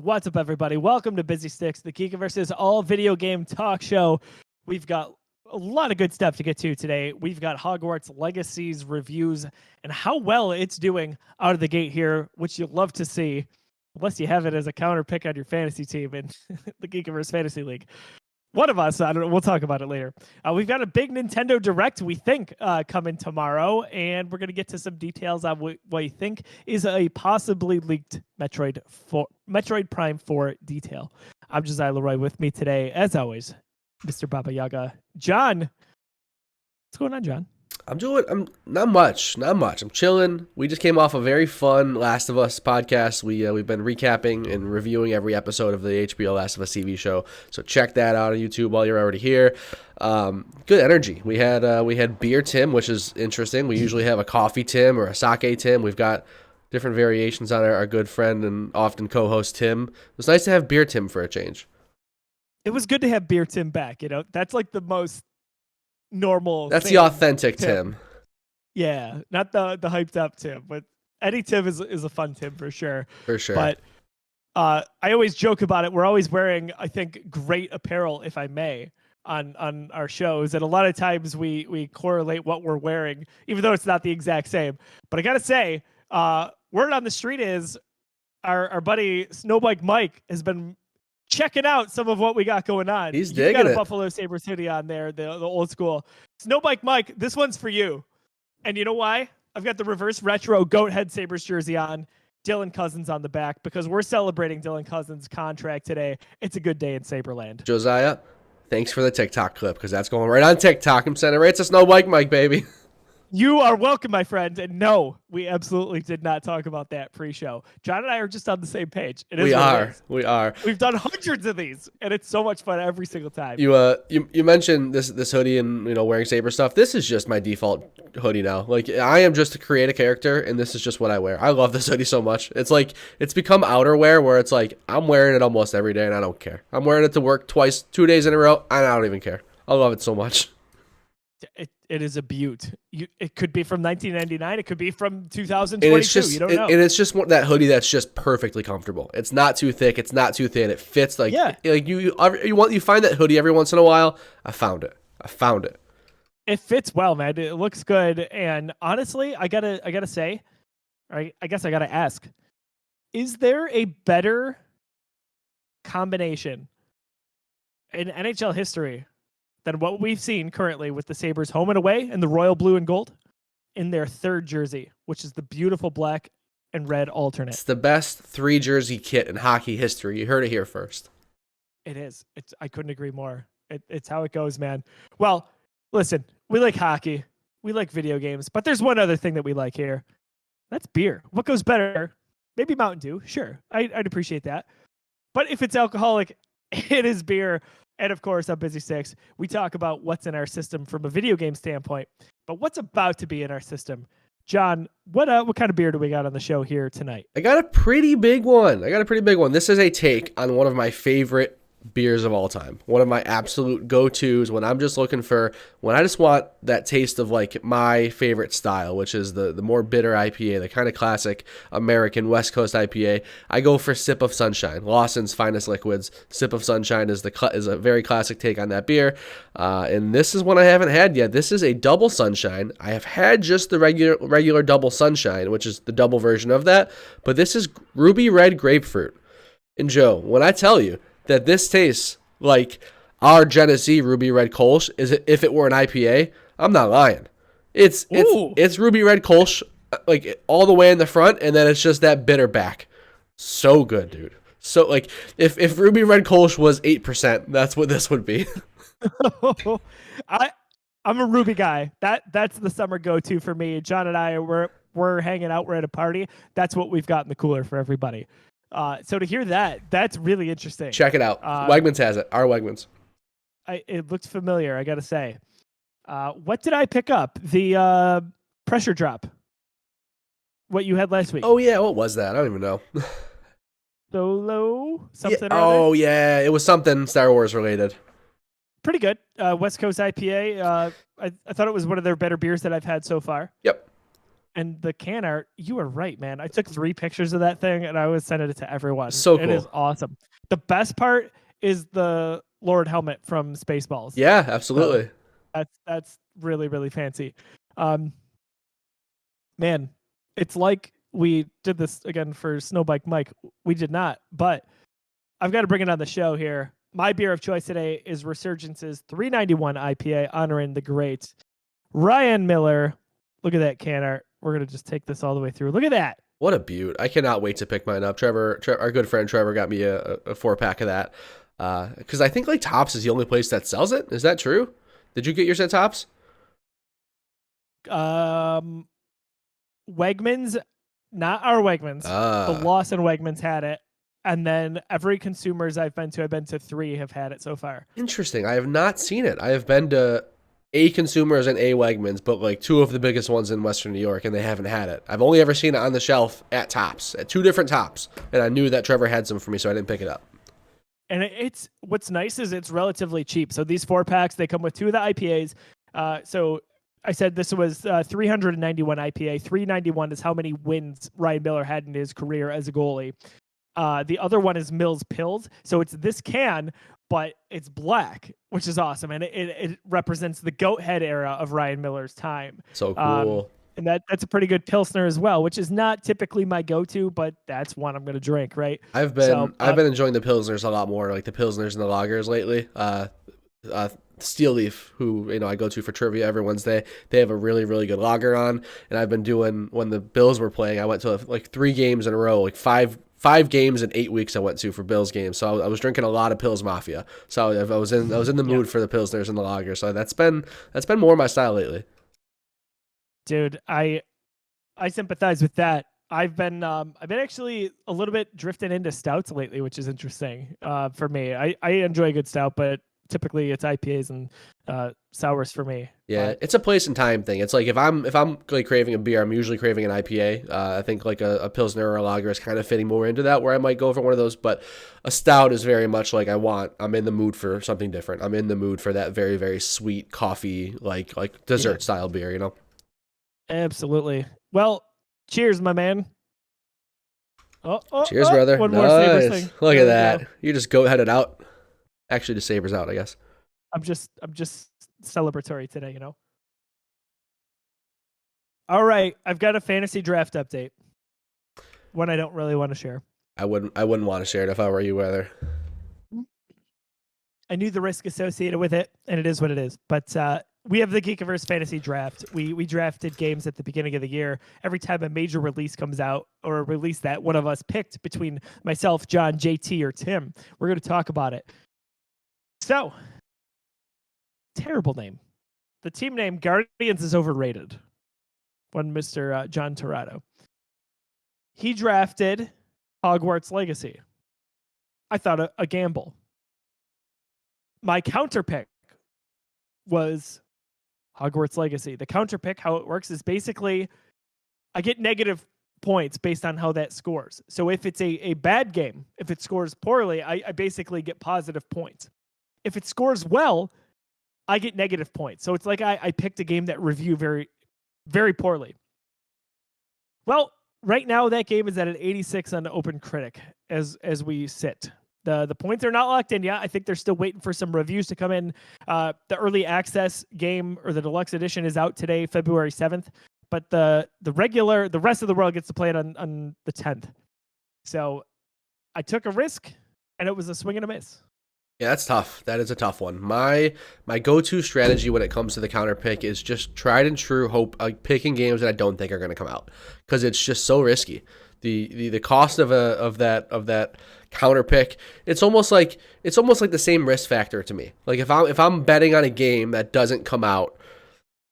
What's up, everybody? Welcome to Busy Sticks, the Geekiverse's all video game talk show. We've got a lot of good stuff to get to today. We've got Hogwarts Legacy's reviews and how well it's doing out of the gate here, which you'll love to see, unless you have it as a counter pick on your fantasy team in the Geekiverse Fantasy League. One of us, I don't know, we'll talk about it later. We've got a big Nintendo Direct, we think, coming tomorrow, and we're going to get to some details on what we think is a possibly leaked Metroid Prime 4 detail. I'm Josiah Leroy. With me today, as always, Mr. Baba Yaga. John, what's going on, John? I'm not much. I'm chilling. We just came off a very fun Last of Us podcast. We've been recapping and reviewing every episode of the HBO Last of Us TV show. So check that out on YouTube while you're already here. Good energy. We had beer Tim, which is interesting. We usually have a coffee Tim or a sake Tim. We've got different variations on our good friend and often co-host Tim. It was nice to have beer Tim for a change. It was good to have beer Tim back. You know, that's like the most normal. That's the authentic Tim. Yeah, not the hyped up Tim, but any Tim is a fun Tim for sure. For sure. But I always joke about it. We're always wearing, I think, great apparel, if I may, on our shows, and a lot of times we correlate what we're wearing, even though it's not the exact same. But I gotta say, word on the street is our buddy Snowbike Mike has been checking out some of what we got going on. He's digging it. You got a Buffalo Sabres hoodie on there, the old school. Snowbike Mike, this one's for you. And you know why? I've got the reverse retro Goat Head Sabres jersey on, Dylan Cousins on the back, because we're celebrating Dylan Cousins' contract today. It's a good day in Saberland. Josiah, thanks for the TikTok clip, because that's going right on TikTok. I'm sending it right to Snowbike Mike, baby. You are welcome, my friend. And no, we absolutely did not talk about that pre-show. John and I are just on the same page. We are. We've done hundreds of these, and it's so much fun every single time. You mentioned this hoodie and wearing Saber stuff. This is just my default hoodie now. Like, I am just to create a character, and this is just what I wear. I love this hoodie so much. It's like it's become outerwear where it's like I'm wearing it almost every day, and I don't care. I'm wearing it to work 2 days in a row, and I don't even care. I love it so much. It is a beaut. It could be from 1999. It could be from 2022. You don't know. And it's just that hoodie that's just perfectly comfortable. It's not too thick. It's not too thin. It fits like you find that hoodie every once in a while. I found it. It fits well, man. It looks good. And honestly, I gotta say, I guess I gotta ask: is there a better combination in NHL history than what we've seen currently with the Sabres home and away in the royal blue and gold in their third jersey, which is the beautiful black and red alternate? It's the best 3-jersey kit in hockey history. You heard it here first. It is. I couldn't agree more. It's how it goes, man. Well, listen, we like hockey. We like video games, but there's one other thing that we like here. That's beer. What goes better? Maybe Mountain Dew. Sure. I'd appreciate that. But if it's alcoholic, it is beer. And of course, on Busy Sticks, we talk about what's in our system from a video game standpoint, but what's about to be in our system. John, what kind of beer do we got on the show here tonight? I got a pretty big one. This is a take on one of my favorite beers of all time. One of my absolute go-tos when I just want that taste of like my favorite style, which is the more bitter IPA, the kind of classic American West Coast IPA. I go for Sip of Sunshine, Lawson's Finest Liquids. Sip of Sunshine is a very classic take on that beer. And this is one I haven't had yet. This is a double Sunshine. I have had just the regular double Sunshine, which is the double version of that, but this is Ruby Red Grapefruit. And Joe, when I tell you that this tastes like our Genesee Ruby Red Kolsch, if it were an IPA, I'm not lying. It's Ruby Red Kolsch like all the way in the front, and then it's just that bitter back. So good, dude. So like if Ruby Red Kolsch was 8%, that's what this would be. I'm a Ruby guy. That's the summer go-to for me. John and I we're hanging out. We're at a party. That's what we've got in the cooler for everybody. So to hear that's really interesting. Check it out. Wegmans has it. Our Wegmans. It looked familiar, I gotta say. What did I pick up? The pressure drop. What you had last week? Oh yeah, what was that? I don't even know. Solo something. Yeah. Oh yeah, it was something Star Wars related. Pretty good. West Coast IPA. I thought it was one of their better beers that I've had so far. Yep. And the can art, you were right, man. I took 3 pictures of that thing and I was sending it to everyone. So It is cool. awesome. The best part is the Lord helmet from Spaceballs. Yeah, So absolutely. that's really, really fancy. Um, man, it's like we did this again for Snowbike Mike. We did not, but I've got to bring it on the show here. My beer of choice today is Resurgence's 391 IPA, honoring the great Ryan Miller. Look at that can art. We're going to just take this all the way through. Look at that. What a beaut. I cannot wait to pick mine up. Trevor, our good friend Trevor got me a 4-pack of that. Because I think like Tops is the only place that sells it. Is that true? Did you get yours at Tops? Wegmans, not our Wegmans. The Lawson Wegmans had it. And then every consumers I've been to 3 have had it so far. Interesting. I have not seen it. I have been to A Consumers and A Wegmans, but like 2 of the biggest ones in Western New York, and they haven't had it. I've only ever seen it on the shelf at Tops, at 2 different Tops, and I knew that Trevor had some for me, so I didn't pick it up. And it's what's nice is it's relatively cheap. So these 4-packs, they come with 2 of the IPAs. So I said this was 391 IPA. 391 is how many wins Ryan Miller had in his career as a goalie. The other one is Mills Pills. So it's this can, but it's black, which is awesome. And it represents the goat head era of Ryan Miller's time. So cool. And that's a pretty good Pilsner as well, which is not typically my go-to, but that's one I'm going to drink, right? I've been enjoying the Pilsners a lot more, like the Pilsners and the lagers lately. Steel Leaf, who I go to for trivia every Wednesday, they have a really, really good lager on. And I've been doing, when the Bills were playing, I went to like 3 games in a row, like five games in 8 weeks I went to for Bills games. So I was drinking a lot of Pils Mafia. So I was in the mood for the Pilsners and the lager. So that's been more my style lately. Dude, I sympathize with that. I've been actually a little bit drifting into stouts lately, which is interesting for me. I enjoy a good stout, but typically it's IPAs and sours for me. Yeah, but it's a place and time thing. It's like if I'm like craving a beer, I'm usually craving an IPA. I think like a Pilsner or a lager is kind of fitting more into that, where I might go for one of those. But a stout is very much like I'm in the mood for something different. I'm in the mood for that very, very sweet coffee, like dessert style beer, Absolutely. Well, cheers, my man. Cheers, brother. One more Sabres thing. Look at that. You just go headed out. Actually, just Sabres out, I guess. I'm just celebratory today, All right, I've got a fantasy draft update. One I don't really want to share. I wouldn't want to share it if I were you either. I knew the risk associated with it, and it is what it is. But we have the Geekiverse Fantasy Draft. We drafted games at the beginning of the year. Every time a major release comes out, or a release that one of us picked between myself, John, JT, or Tim, we're going to talk about it. So, terrible name. The team name Guardians is overrated. One Mr. John Torado. He drafted Hogwarts Legacy. I thought a gamble. My counter pick was Hogwarts Legacy. The counter pick, how it works is basically I get negative points based on how that scores. So if it's a bad game, if it scores poorly, I basically get positive points. If it scores well, I get negative points. So it's like I picked a game that reviewed very, very poorly. Well, right now that game is at an 86 on Open Critic as we sit. The points are not locked in yet. I think they're still waiting for some reviews to come in. The early access game or the deluxe edition is out today, February 7th. But the rest of the world gets to play it on the 10th. So I took a risk, and it was a swing and a miss. Yeah, that's tough. That is a tough one. My go-to strategy when it comes to the counter pick is just tried and true hope, picking games that I don't think are going to come out, because it's just so risky. The cost of that counter pick, it's almost like the same risk factor to me. Like if I'm betting on a game that doesn't come out,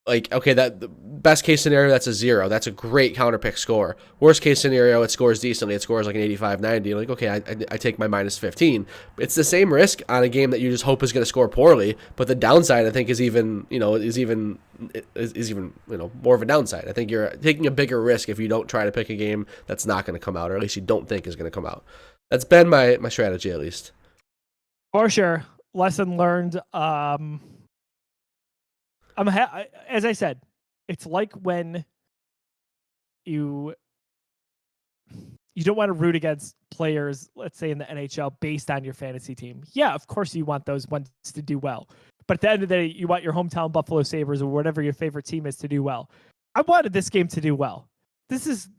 like, okay, that the best case scenario, that's a 0. That's a great counter pick score. Worst case scenario, it scores decently. It scores like an 85, 90. Like, okay, I take my minus 15. It's the same risk on a game that you just hope is going to score poorly. But the downside, I think, is even more of a downside. I think you're taking a bigger risk if you don't try to pick a game that's not going to come out, or at least you don't think is going to come out. That's been my strategy, at least. For sure. Lesson learned. As I said, it's like when you don't want to root against players, let's say in the NHL, based on your fantasy team. Yeah, of course you want those ones to do well. But at the end of the day, you want your hometown Buffalo Sabres or whatever your favorite team is to do well. I wanted this game to do well. This is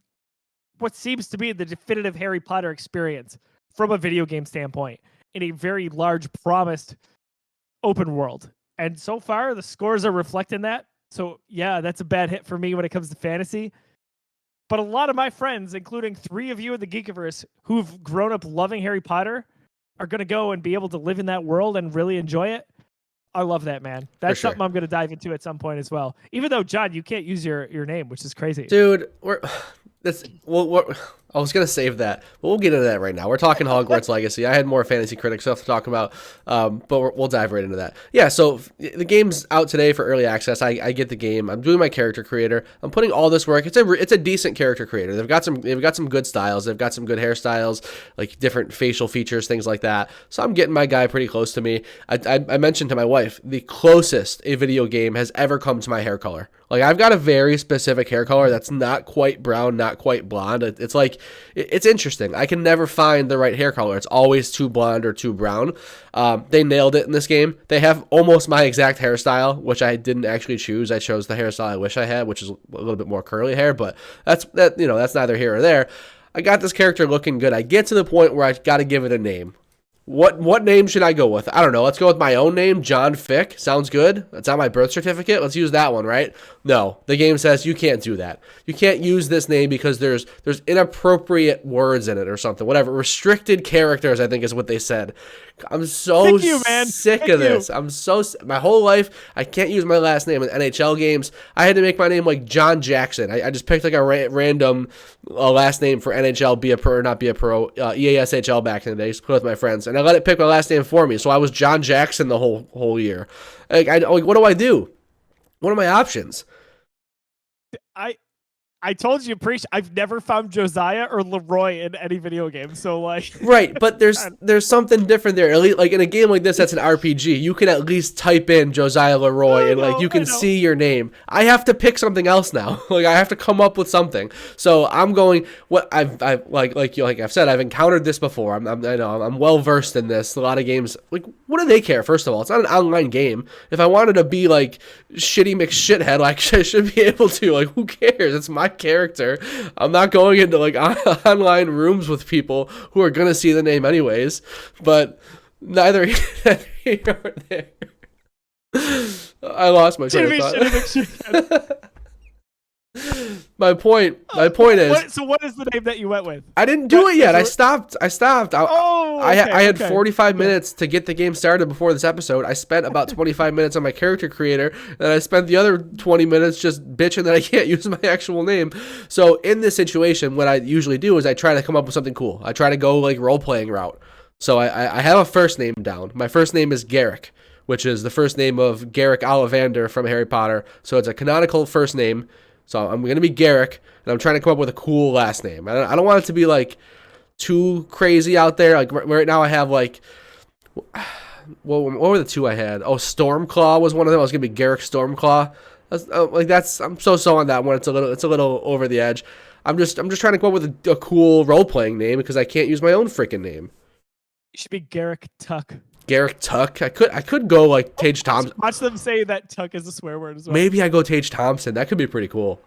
what seems to be the definitive Harry Potter experience from a video game standpoint in a very large, promised open world. And so far, the scores are reflecting that. So yeah, that's a bad hit for me when it comes to fantasy. But a lot of my friends, including 3 of you in the Geekiverse who've grown up loving Harry Potter, are going to go and be able to live in that world and really enjoy it. I love that, man. That's something I'm going to dive into at some point as well. Even though, John, you can't use your name, which is crazy. Dude, I was going to save that, but we'll get into that right now. We're talking Hogwarts Legacy. I had more fantasy critic stuff to talk about, but we'll dive right into that. Yeah, so the game's out today for early access. I get the game. I'm doing my character creator. I'm putting all this work. It's a decent character creator. They've got some good styles. They've got some good hairstyles, like different facial features, things like that. So I'm getting my guy pretty close to me. I mentioned to my wife, the closest a video game has ever come to my hair color. Like, I've got a very specific hair color that's not quite brown, not quite blonde. It's like, it's interesting. I can never find the right hair color. It's always too blonde or too brown. They nailed it in this game. They have almost my exact hairstyle, which I didn't actually choose. I chose the hairstyle I wish I had, which is a little bit more curly hair, but that's neither here or there. I got this character looking good. I get to the point where I got to give it a name. What name should I go with? I don't know. Let's go with my own name, John Fick. Sounds good. That's on my birth certificate. Let's use that one, right? No, the game says you can't do that. You can't use this name because there's inappropriate words in it or something. Whatever. Restricted characters, I think is what they said. I'm so sick of this. My whole life, I can't use my last name in NHL games. I had to make my name like John Jackson. I just picked like a random last name for NHL, be a pro or not be a pro, EASHL back in the day. I used to play with my friends, and I let it pick my last name for me. So I was John Jackson the whole year. Like, what do I do? What are my options? I told you, I've never found Josiah or Leroy in any video game. So like, right, but there's something different there. At least, like in a game like this, that's an RPG. You can at least type in Josiah Leroy and like you can see your name. I have to pick something else now. Like I have to come up with something. So I'm going. What I've I've said, I've encountered this before. I know I'm well versed in this. A lot of games. Like, what do they care? First of all, it's not an online game. If I wanted to be like Shitty McShithead, like I should be able to. Like, who cares? It's my character. I'm not going into like online rooms with people who are gonna see the name anyways. But neither here nor there. I lost my train of thought. My point is. So what is the name that you went with? I didn't do it yet. I stopped. I had 45 minutes to get the game started before this episode. I spent about 25 minutes on my character creator, and I spent the other 20 minutes just bitching that I can't use my actual name. So in this situation, what I usually do is I try to come up with something cool. I try to go like role-playing route. So I have a first name down. My first name is Garrick, which is the first name of Garrick Ollivander from Harry Potter. So it's a canonical first name. So I'm going to be Garrick, and I'm trying to come up with a cool last name. I don't want it to be, like, too crazy out there. Like, right now I have, like, what were the 2 I had? Oh, Stormclaw was one of them. I was going to be Garrick Stormclaw. I'm so on that one. It's a little over the edge. I'm just trying to come up with a cool role-playing name because I can't use my own freaking name. You should be Garrick Tuck. Garrick Tuck. I could go like Tage Thompson. Watch them say that Tuck is a swear word as well. Maybe I go Tage Thompson. That could be pretty cool.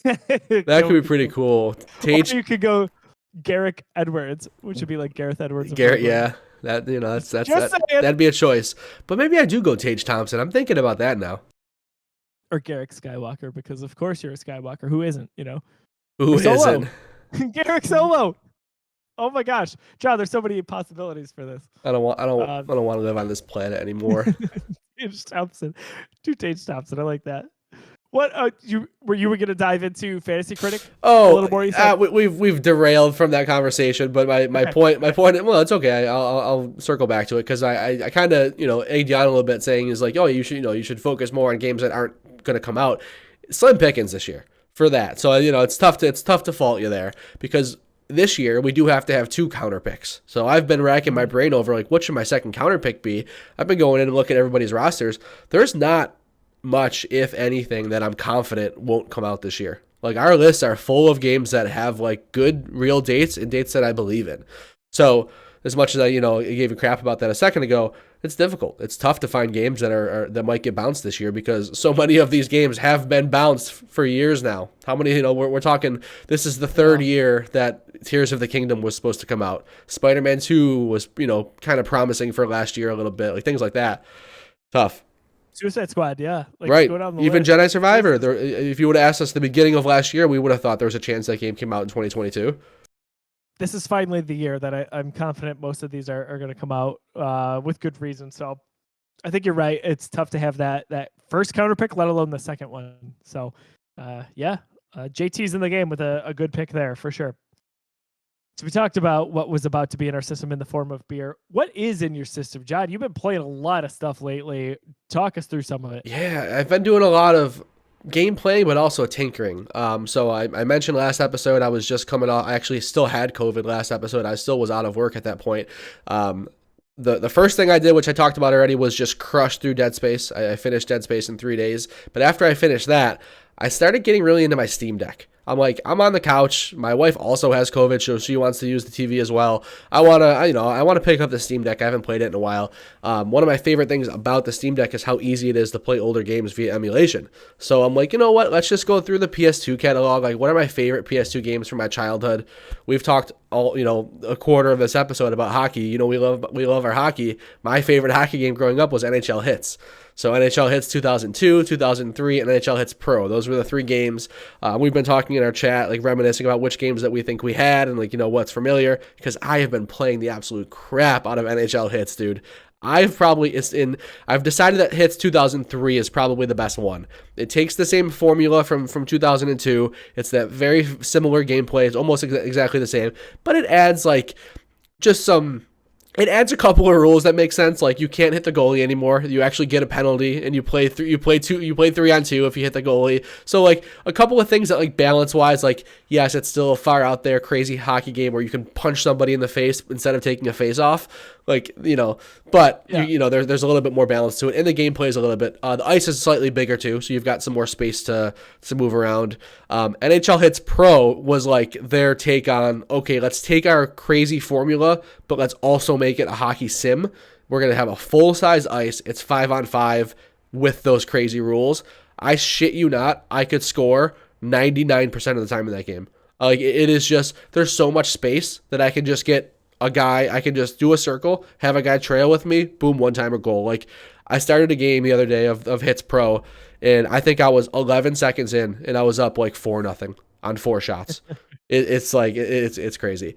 That could be pretty cool. Or you could go Garrick Edwards, which would be like Gareth Edwards. Garrett, yeah. That'd be a choice. But maybe I do go Tage Thompson. I'm thinking about that now. Or Garrick Skywalker, because of course you're a Skywalker. Who isn't? Who isn't? Garrick Solo. Oh my gosh, John! There's so many possibilities for this. I don't want to live on this planet anymore. Tage Thompson, Tage Thompson. I like that. What were you going to dive into Fantasy Critic? Oh, a little more. We've derailed from that conversation, but my point. Well, it's okay. I'll circle back to it because I kind of egged you on a little bit, saying is like, oh, you should focus more on games that aren't going to come out. Slim pickings this year for that. So it's tough to fault you there because this year we do have to have 2 counter picks. So I've been racking my brain over like what should my second counter pick be. I've been going in and looking at everybody's rosters. There's not much, if anything, that I'm confident won't come out this year. Like our lists are full of games that have like good real dates and dates that I believe in. So as much as I gave you crap about that a second ago, it's difficult. It's tough to find games that might get bounced this year because so many of these games have been bounced for years now. How many? We're talking. This is the third year that Tears of the Kingdom was supposed to come out. Spider-Man 2 was kind of promising for last year a little bit, like things like that. Tough. Suicide Squad, yeah. Like, right. Go down the Even list. Jedi Survivor. If you would have asked us at the beginning of last year, we would have thought there was a chance that game came out in 2022. This is finally the year that I'm confident most of these are going to come out with good reason. So I think you're right. It's tough to have that first counter pick, let alone the second one. So JT's in the game with a good pick there for sure. So we talked about what was about to be in our system in the form of beer. What is in your system, John? You've been playing a lot of stuff lately. Talk us through some of it. Yeah, I've been doing a lot of gameplay, but also tinkering. So I mentioned last episode I was just coming off. I actually still had COVID last episode. I still was out of work at that point. The first thing I did, which I talked about already, was just crush through Dead Space. I finished Dead Space in 3 days. But after I finished that, I started getting really into my Steam Deck. I'm on the couch. My wife also has COVID, so she wants to use the TV as well. I want to pick up the Steam Deck. I haven't played it in a while. One of my favorite things about the Steam Deck is how easy it is to play older games via emulation. So I'm like, you know what? Let's just go through the PS2 catalog. Like, what are my favorite PS2 games from my childhood? We've talked a quarter of this episode about hockey. We love our hockey. My favorite hockey game growing up was NHL Hits. So NHL Hits 2002, 2003, and NHL Hits Pro. Those were the 3 games. We've been talking in our chat, like reminiscing about which games that we think we had and what's familiar, because I have been playing the absolute crap out of NHL Hits, dude. I've decided that Hits 2003 is probably the best one. It takes the same formula from 2002. It's that very similar gameplay. It's almost exactly the same, but it adds It adds a couple of rules that make sense. Like you can't hit the goalie anymore. You actually get a penalty, and you play 3 on 2 if you hit the goalie. So like a couple of things that like balance wise, like yes, it's still a far out there crazy hockey game where you can punch somebody in the face instead of taking a face off. But yeah. There's a little bit more balance to it, and the gameplay is a little bit. The ice is slightly bigger too, so you've got some more space to move around. NHL Hits Pro was like their take on, okay, let's take our crazy formula, but let's also make it a hockey sim. We're gonna have a full size ice. It's 5-on-5 with those crazy rules. I shit you not, I could score 99% of the time in that game. Like it is just there's so much space that I can just get a guy, I can just do a circle, have a guy trail with me, boom, 1-timer goal. Like I started a game the other day of Hits Pro, and I think I was 11 seconds in, and I was up like 4-0 on 4 shots. It's crazy.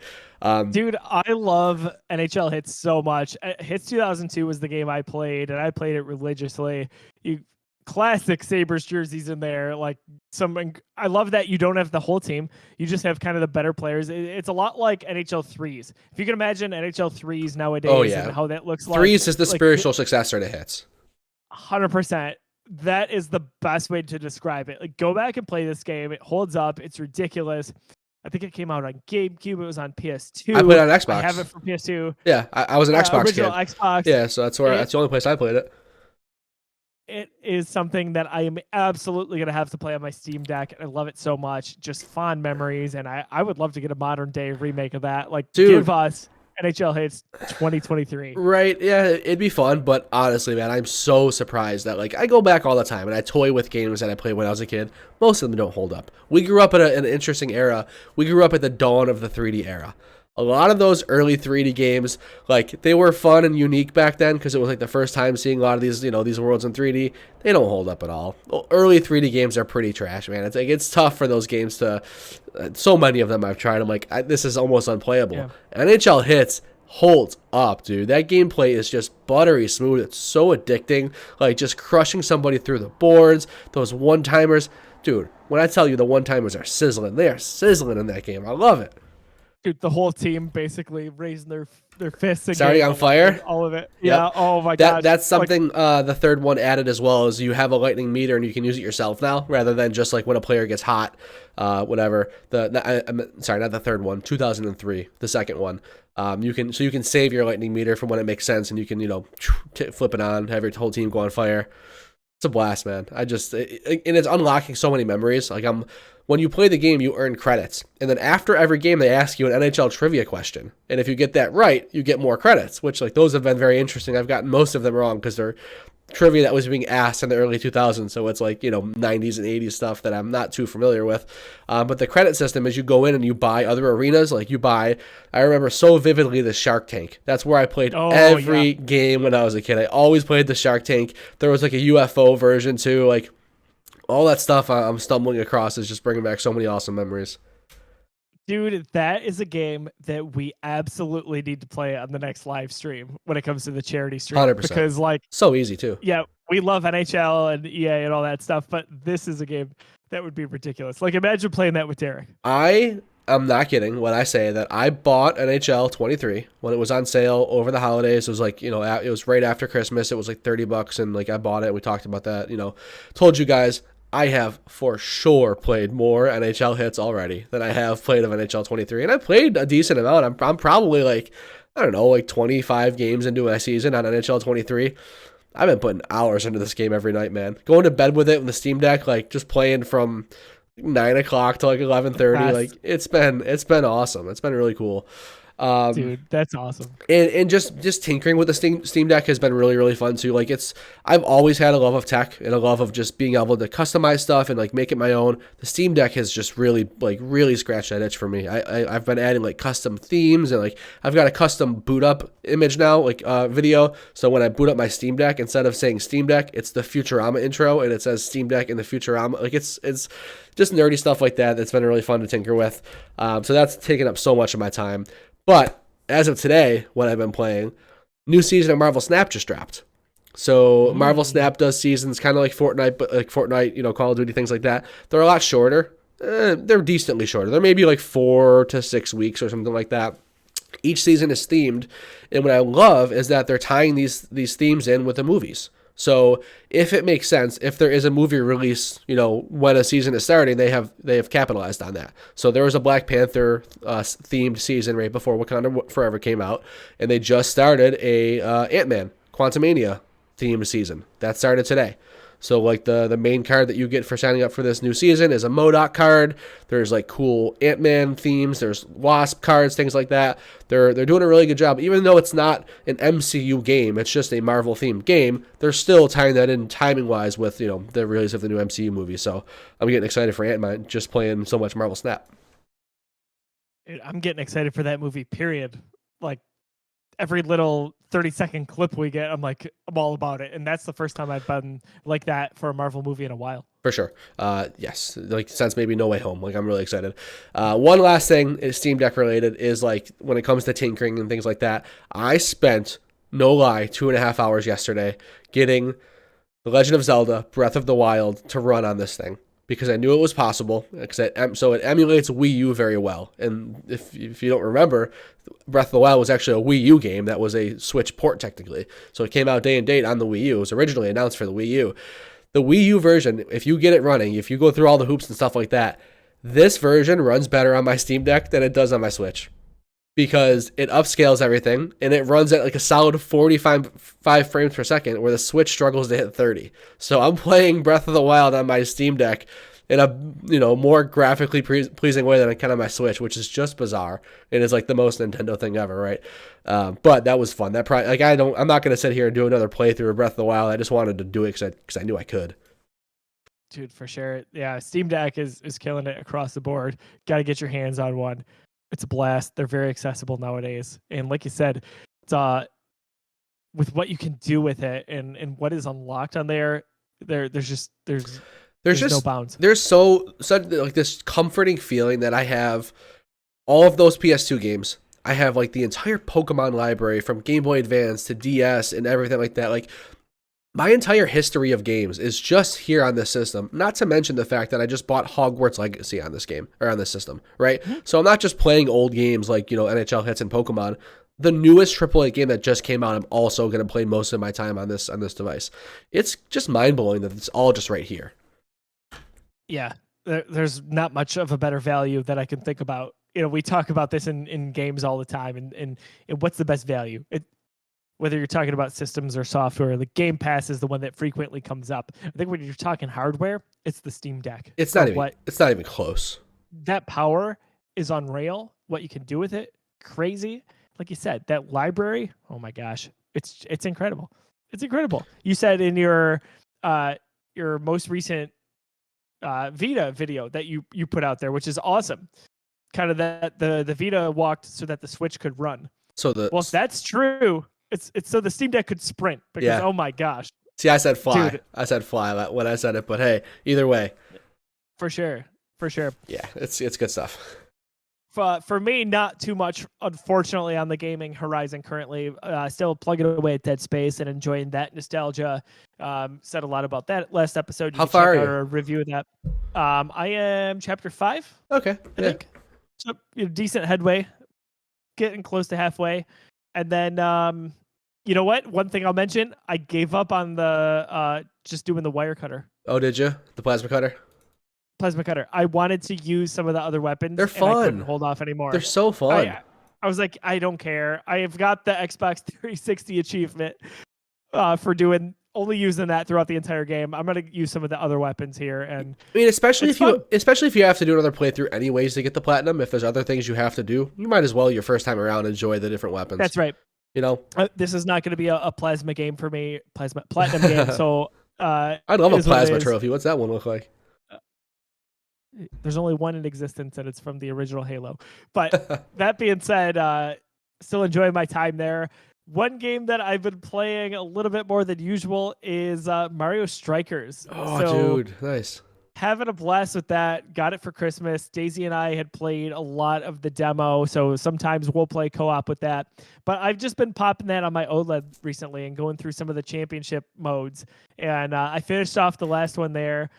Dude, I love NHL Hits so much. Hits 2002 was the game I played, and I played it religiously. Classic Sabres jerseys in there. I love that you don't have the whole team. You just have kind of the better players. It's a lot like NHL 3s. If you can imagine NHL 3s nowadays and how that looks like. 3s is the spiritual successor to Hits. 100%. That is the best way to describe it. Like, go back and play this game. It holds up. It's ridiculous. I think it came out on GameCube. It was on PS2. I played it on Xbox. I have it for PS2. Yeah, I was an Xbox kid. Xbox. Yeah, so that's the only place I played it. It is something that I am absolutely going to have to play on my Steam Deck. I love it so much. Just fond memories, and I would love to get a modern day remake of that. Like, dude, give us NHL Hits 2023. Right, yeah, it'd be fun, but honestly, man, I'm so surprised that, like, I go back all the time, and I toy with games that I played when I was a kid. Most of them don't hold up. We grew up in an interesting era. We grew up at the dawn of the 3D era. A lot of those early 3D games, like, they were fun and unique back then because it was like the first time seeing a lot of these, these worlds in 3D. They don't hold up at all. Early 3D games are pretty trash, man. It's tough for those games to. So many of them I've tried. I'm like, this is almost unplayable. Yeah. NHL Hits holds up, dude. That gameplay is just buttery smooth. It's so addicting. Like just crushing somebody through the boards. Those 1-timers, dude. When I tell you the 1-timers are sizzling, they are sizzling in that game. I love it. Dude, the whole team basically raising their fists and starting on fire. All of it. Yep. Yeah. Oh my god. That's something the third one added as well, is you have a lightning meter and you can use it yourself now rather than just like when a player gets hot, whatever. Sorry, not the third one. 2003, the second one. You can save your lightning meter from when it makes sense, and you can flip it on, have your whole team go on fire. It's a blast, man. And it's unlocking so many memories. Like when you play the game, you earn credits. And then after every game, they ask you an NHL trivia question. And if you get that right, you get more credits, which like those have been very interesting. I've gotten most of them wrong because they're trivia that was being asked in the early 2000s. So it's like, 90s and 80s stuff that I'm not too familiar with. But the credit system is you go in and you buy other arenas. Like I remember so vividly the Shark Tank. That's where I played every game when I was a kid. I always played the Shark Tank. There was like a UFO version too. Like all that stuff I'm stumbling across is just bringing back so many awesome memories. Dude, that is a game that we absolutely need to play on the next live stream when it comes to the charity stream. 100%. Because like so easy too. Yeah, we love NHL and EA and all that stuff, but this is a game that would be ridiculous. Like imagine playing that with Derek. I'm not kidding when I say that I bought NHL 23 when it was on sale over the holidays. It was like, it was right after Christmas. It was like $30 and like I bought it. We talked about that, told you guys I have for sure played more NHL hits already than I have played of NHL 23. And I played a decent amount. I'm probably like, I don't know, like 25 games into a season on NHL 23. I've been putting hours into this game every night, man. Going to bed with it in the Steam Deck, like just playing from 9 o'clock to like 11:30. Like it's been awesome. It's been really cool. Dude, that's awesome. And just tinkering with the Steam Deck has been really, really fun too. Like I've always had a love of tech and a love of just being able to customize stuff and like make it my own. The Steam Deck has just really scratched that itch for me. I've been adding like custom themes and like I've got a custom boot up image now, like video. So when I boot up my Steam Deck, instead of saying Steam Deck, it's the Futurama intro and it says Steam Deck in the Futurama. Like it's just nerdy stuff like that. That's been really fun to tinker with. So that's taken up so much of my time. But as of today, what I've been playing, new season of Marvel Snap just dropped. So Marvel Snap does seasons kind of like Fortnite, but like Fortnite, Call of Duty, things like that. They're a lot shorter. They're decently shorter. They're maybe like 4 to 6 weeks or something like that. Each season is themed, and what I love is that they're tying these themes in with the movies. So if it makes sense, if there is a movie release, when a season is starting, they have capitalized on that. So there was a Black Panther themed season right before Wakanda Forever came out, and they just started a Ant-Man Quantumania themed season. That started today. So like the main card that you get for signing up for this new season is a MODOK card. There's like cool Ant-Man themes. There's Wasp cards, things like that. They're doing a really good job. Even though it's not an MCU game, it's just a Marvel themed game, they're still tying that in timing wise with, the release of the new MCU movie. So I'm getting excited for Ant-Man just playing so much Marvel Snap. I'm getting excited for that movie, period. Like every little 30-second clip we get, I'm all about it. And that's the first time I've been like that for a Marvel movie in a while. For sure. Yes. Like since maybe No Way Home. Like I'm really excited. One last thing is Steam Deck related is like when it comes to tinkering and things like that, I spent, no lie, 2.5 hours yesterday getting The Legend of Zelda Breath of the Wild to run on this thing. Because I knew it was possible. So it emulates Wii U very well. And if you don't remember, Breath of the Wild was actually a Wii U game that was a Switch port technically. So it came out day and date on the Wii U. It was originally announced for the Wii U. The Wii U version, if you get it running, if you go through all the hoops and stuff like that, this version runs better on my Steam Deck than it does on my Switch. Because it upscales everything and it runs at like a solid 45 frames per second where the Switch struggles to hit 30. So I'm playing Breath of the Wild on my Steam Deck in a more graphically pleasing way than I can on my Switch, which is just bizarre. It is like the most Nintendo thing ever, right? But that was fun. That probably I'm not gonna sit here and do another playthrough of Breath of the Wild. I just wanted to do it because I knew I could. Dude, for sure. Yeah, Steam Deck is killing it across the board. Got to get your hands on one. It's a blast. They're very accessible nowadays. And like you said, it's with what you can do with it and what is unlocked on there's just no bounds. There's such like this comforting feeling that I have all of those PS2 games. I have like the entire Pokemon library from Game Boy Advance to DS and everything like that. Like my entire history of games is just here on this system, not to mention the fact that I just bought Hogwarts Legacy on this game, or on this system, right? Mm-hmm. So I'm not just playing old games like, NHL hits and Pokemon. The newest AAA game that just came out, I'm also going to play most of my time on this device. It's just mind-blowing that it's all just right here. Yeah, there's not much of a better value that I can think about. We talk about this in games all the time, and what's the best value? whether you're talking about systems or software, the Game Pass is the one that frequently comes up. I think when you're talking hardware, it's the Steam Deck. It's not even close. That power is unreal. What you can do with it, crazy. Like you said, that library, oh my gosh, it's incredible. It's incredible. You said in your most recent Vita video that you put out there, which is awesome. Kind of that the Vita walked so that the Switch could run. So if that's true, it's so the Steam Deck could sprint because oh my gosh. See, I said fly. Dude. I said fly when I said it, but hey, either way. For sure. Yeah, it's good stuff. For me, not too much, unfortunately, on the gaming horizon currently. Still plugging away at Dead Space and enjoying that nostalgia. Said a lot about that last episode. How far are you? Check out our review of that. I am chapter 5. Okay. I think. So decent headway. Getting close to halfway. And then, you know what? One thing I'll mention, I gave up on the just doing the wire cutter. Oh, did you? The plasma cutter? Plasma cutter. I wanted to use some of the other weapons. They're fun. And I couldn't hold off anymore. They're so fun. I was like, I don't care. I have got the Xbox 360 achievement for only using that throughout the entire game. I'm gonna use some of the other weapons here, and I mean, especially if you have to do another playthrough anyways to get the platinum. If there's other things you have to do, you might as well your first time around enjoy the different weapons. That's right. You know, this is not going to be a plasma game for me, platinum game. So I'd love a plasma trophy. What's that one look like? There's only one in existence, and it's from the original Halo. But that being said, still enjoying my time there. One game that I've been playing a little bit more than usual is Mario Strikers. Oh, dude, nice. Having a blast with that. Got it for Christmas. Daisy and I had played a lot of the demo, so sometimes we'll play co-op with that. But I've just been popping that on my OLED recently and going through some of the championship modes. And I finished off the last one there.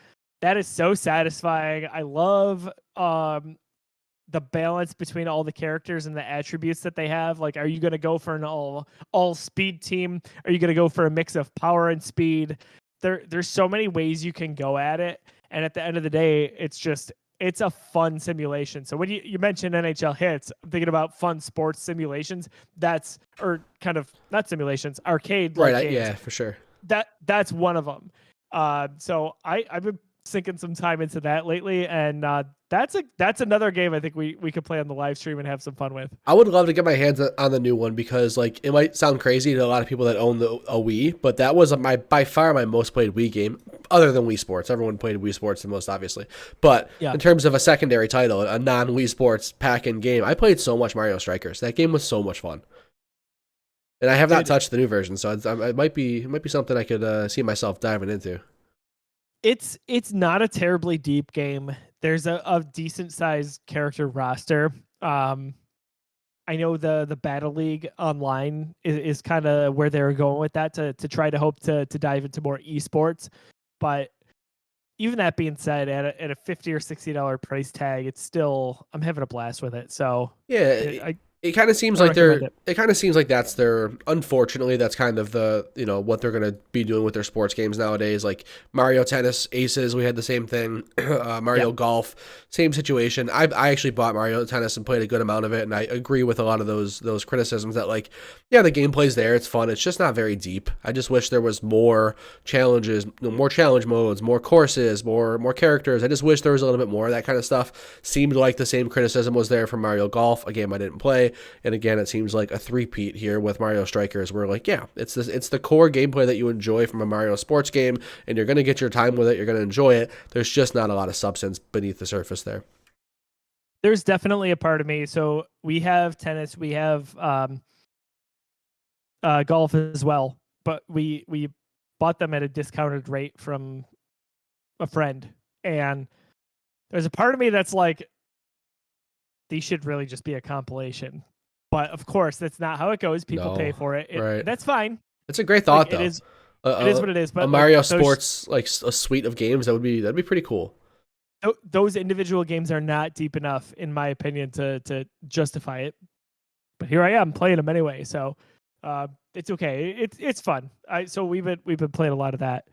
That is so satisfying. I love the balance between all the characters and the attributes that they have. Like, are you going to go for an all speed team? Are you going to go for a mix of power and speed? There's so many ways you can go at it. And at the end of the day, it's a fun simulation. So when you mentioned NHL hits, I'm thinking about fun sports simulations. Or kind of not simulations, arcade. Right. Yeah, for sure. That's one of them. So I've been sinking some time into that lately, and that's another game I think we could play on the live stream and have some fun with. I would love to get my hands on the new one because, like, it might sound crazy to a lot of people that own a Wii, but that was by far my most played Wii game, other than Wii Sports. Everyone played Wii Sports the most, obviously. But in terms of a secondary title, a non-Wii Sports pack-in game, I played so much Mario Strikers. That game was so much fun. And I have not touched the new version, so it might be something I could see myself diving into. It's not a terribly deep game. There's a decent sized character roster. I know the Battle League online is kind of where they're going with that to try to hope to dive into more esports. But even that being said, at a $50 or $60 price tag, I'm having a blast with it. So yeah, it kind of seems like that's their, unfortunately, that's kind of the, what they're going to be doing with their sports games nowadays. Like Mario Tennis Aces, we had the same thing. Mario Golf, same situation. I actually bought Mario Tennis and played a good amount of it. And I agree with a lot of those criticisms that, like, yeah, the gameplay's there. It's fun. It's just not very deep. I just wish there was more challenges, more challenge modes, more courses, more characters. I just wish there was a little bit more of that kind of stuff. Seemed like the same criticism was there for Mario Golf, a game I didn't play. And again, it seems like a three-peat here with Mario Strikers. We're like, yeah, it's the core gameplay that you enjoy from a Mario sports game, and you're going to get your time with it. You're going to enjoy it. There's just not a lot of substance beneath the surface there. There's definitely a part of me. So we have tennis, we have golf as well, but we bought them at a discounted rate from a friend. And there's a part of me that's like, these should really just be a compilation. But of course, that's not how it goes. People pay for it. Right. That's fine. It's a great thought, though. It is what it is. But a Mario Sports, like a suite of games, that'd be pretty cool. Those individual games are not deep enough, in my opinion, to justify it. But here I am playing them anyway, so it's okay. It's fun. So we've been playing a lot of that.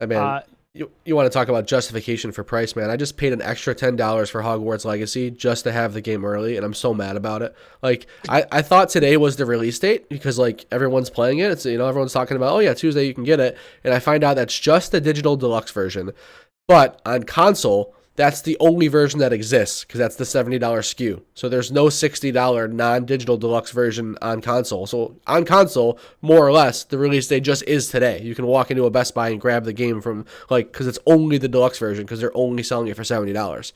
I mean, You want to talk about justification for price, man. I just paid an extra $10 for Hogwarts Legacy just to have the game early, and I'm so mad about it. Like, I thought today was the release date because, like, everyone's playing it. It's, everyone's talking about, oh, yeah, Tuesday you can get it. And I find out that's just the digital deluxe version. But on console, that's the only version that exists because that's the $70 SKU. So there's no $60 non-digital deluxe version on console. So on console, more or less, the release date just is today. You can walk into a Best Buy and grab the game from, like, because it's only the deluxe version because they're only selling it for $70.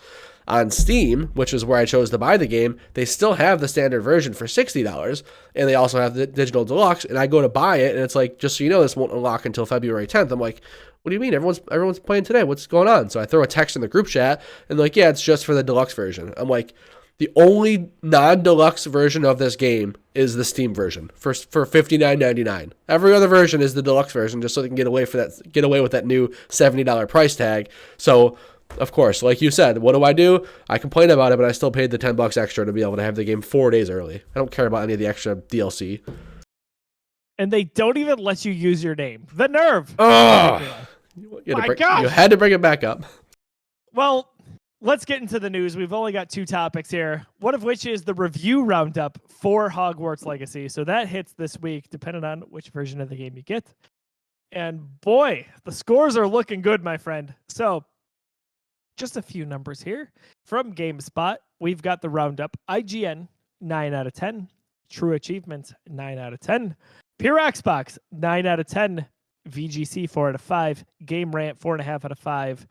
On Steam, which is where I chose to buy the game, they still have the standard version for $60, and they also have the digital deluxe, and I go to buy it, and it's like, just so you know, this won't unlock until February 10th. I'm like, what do you mean? Everyone's playing today. What's going on? So I throw a text in the group chat, and they're like, yeah, it's just for the deluxe version. I'm like, the only non-deluxe version of this game is the Steam version for $59.99. Every other version is the deluxe version, just so they can get away with that new $70 price tag. So, of course, like you said, what do? I complain about it, but I still paid the $10 extra to be able to have the game 4 days early. I don't care about any of the extra DLC. And they don't even let you use your name. The nerve! Oh, you had to bring it back up. Well, let's get into the news. We've only got 2 topics here, one of which is the review roundup for Hogwarts Legacy. So that hits this week, depending on which version of the game you get. And boy, the scores are looking good, my friend. So just a few numbers here. From GameSpot, we've got the roundup. IGN, 9 out of 10. True Achievements, 9 out of 10. Pure Xbox, 9 out of 10. VGC, 4 out of 5. Game Rant, 4.5 out of 5.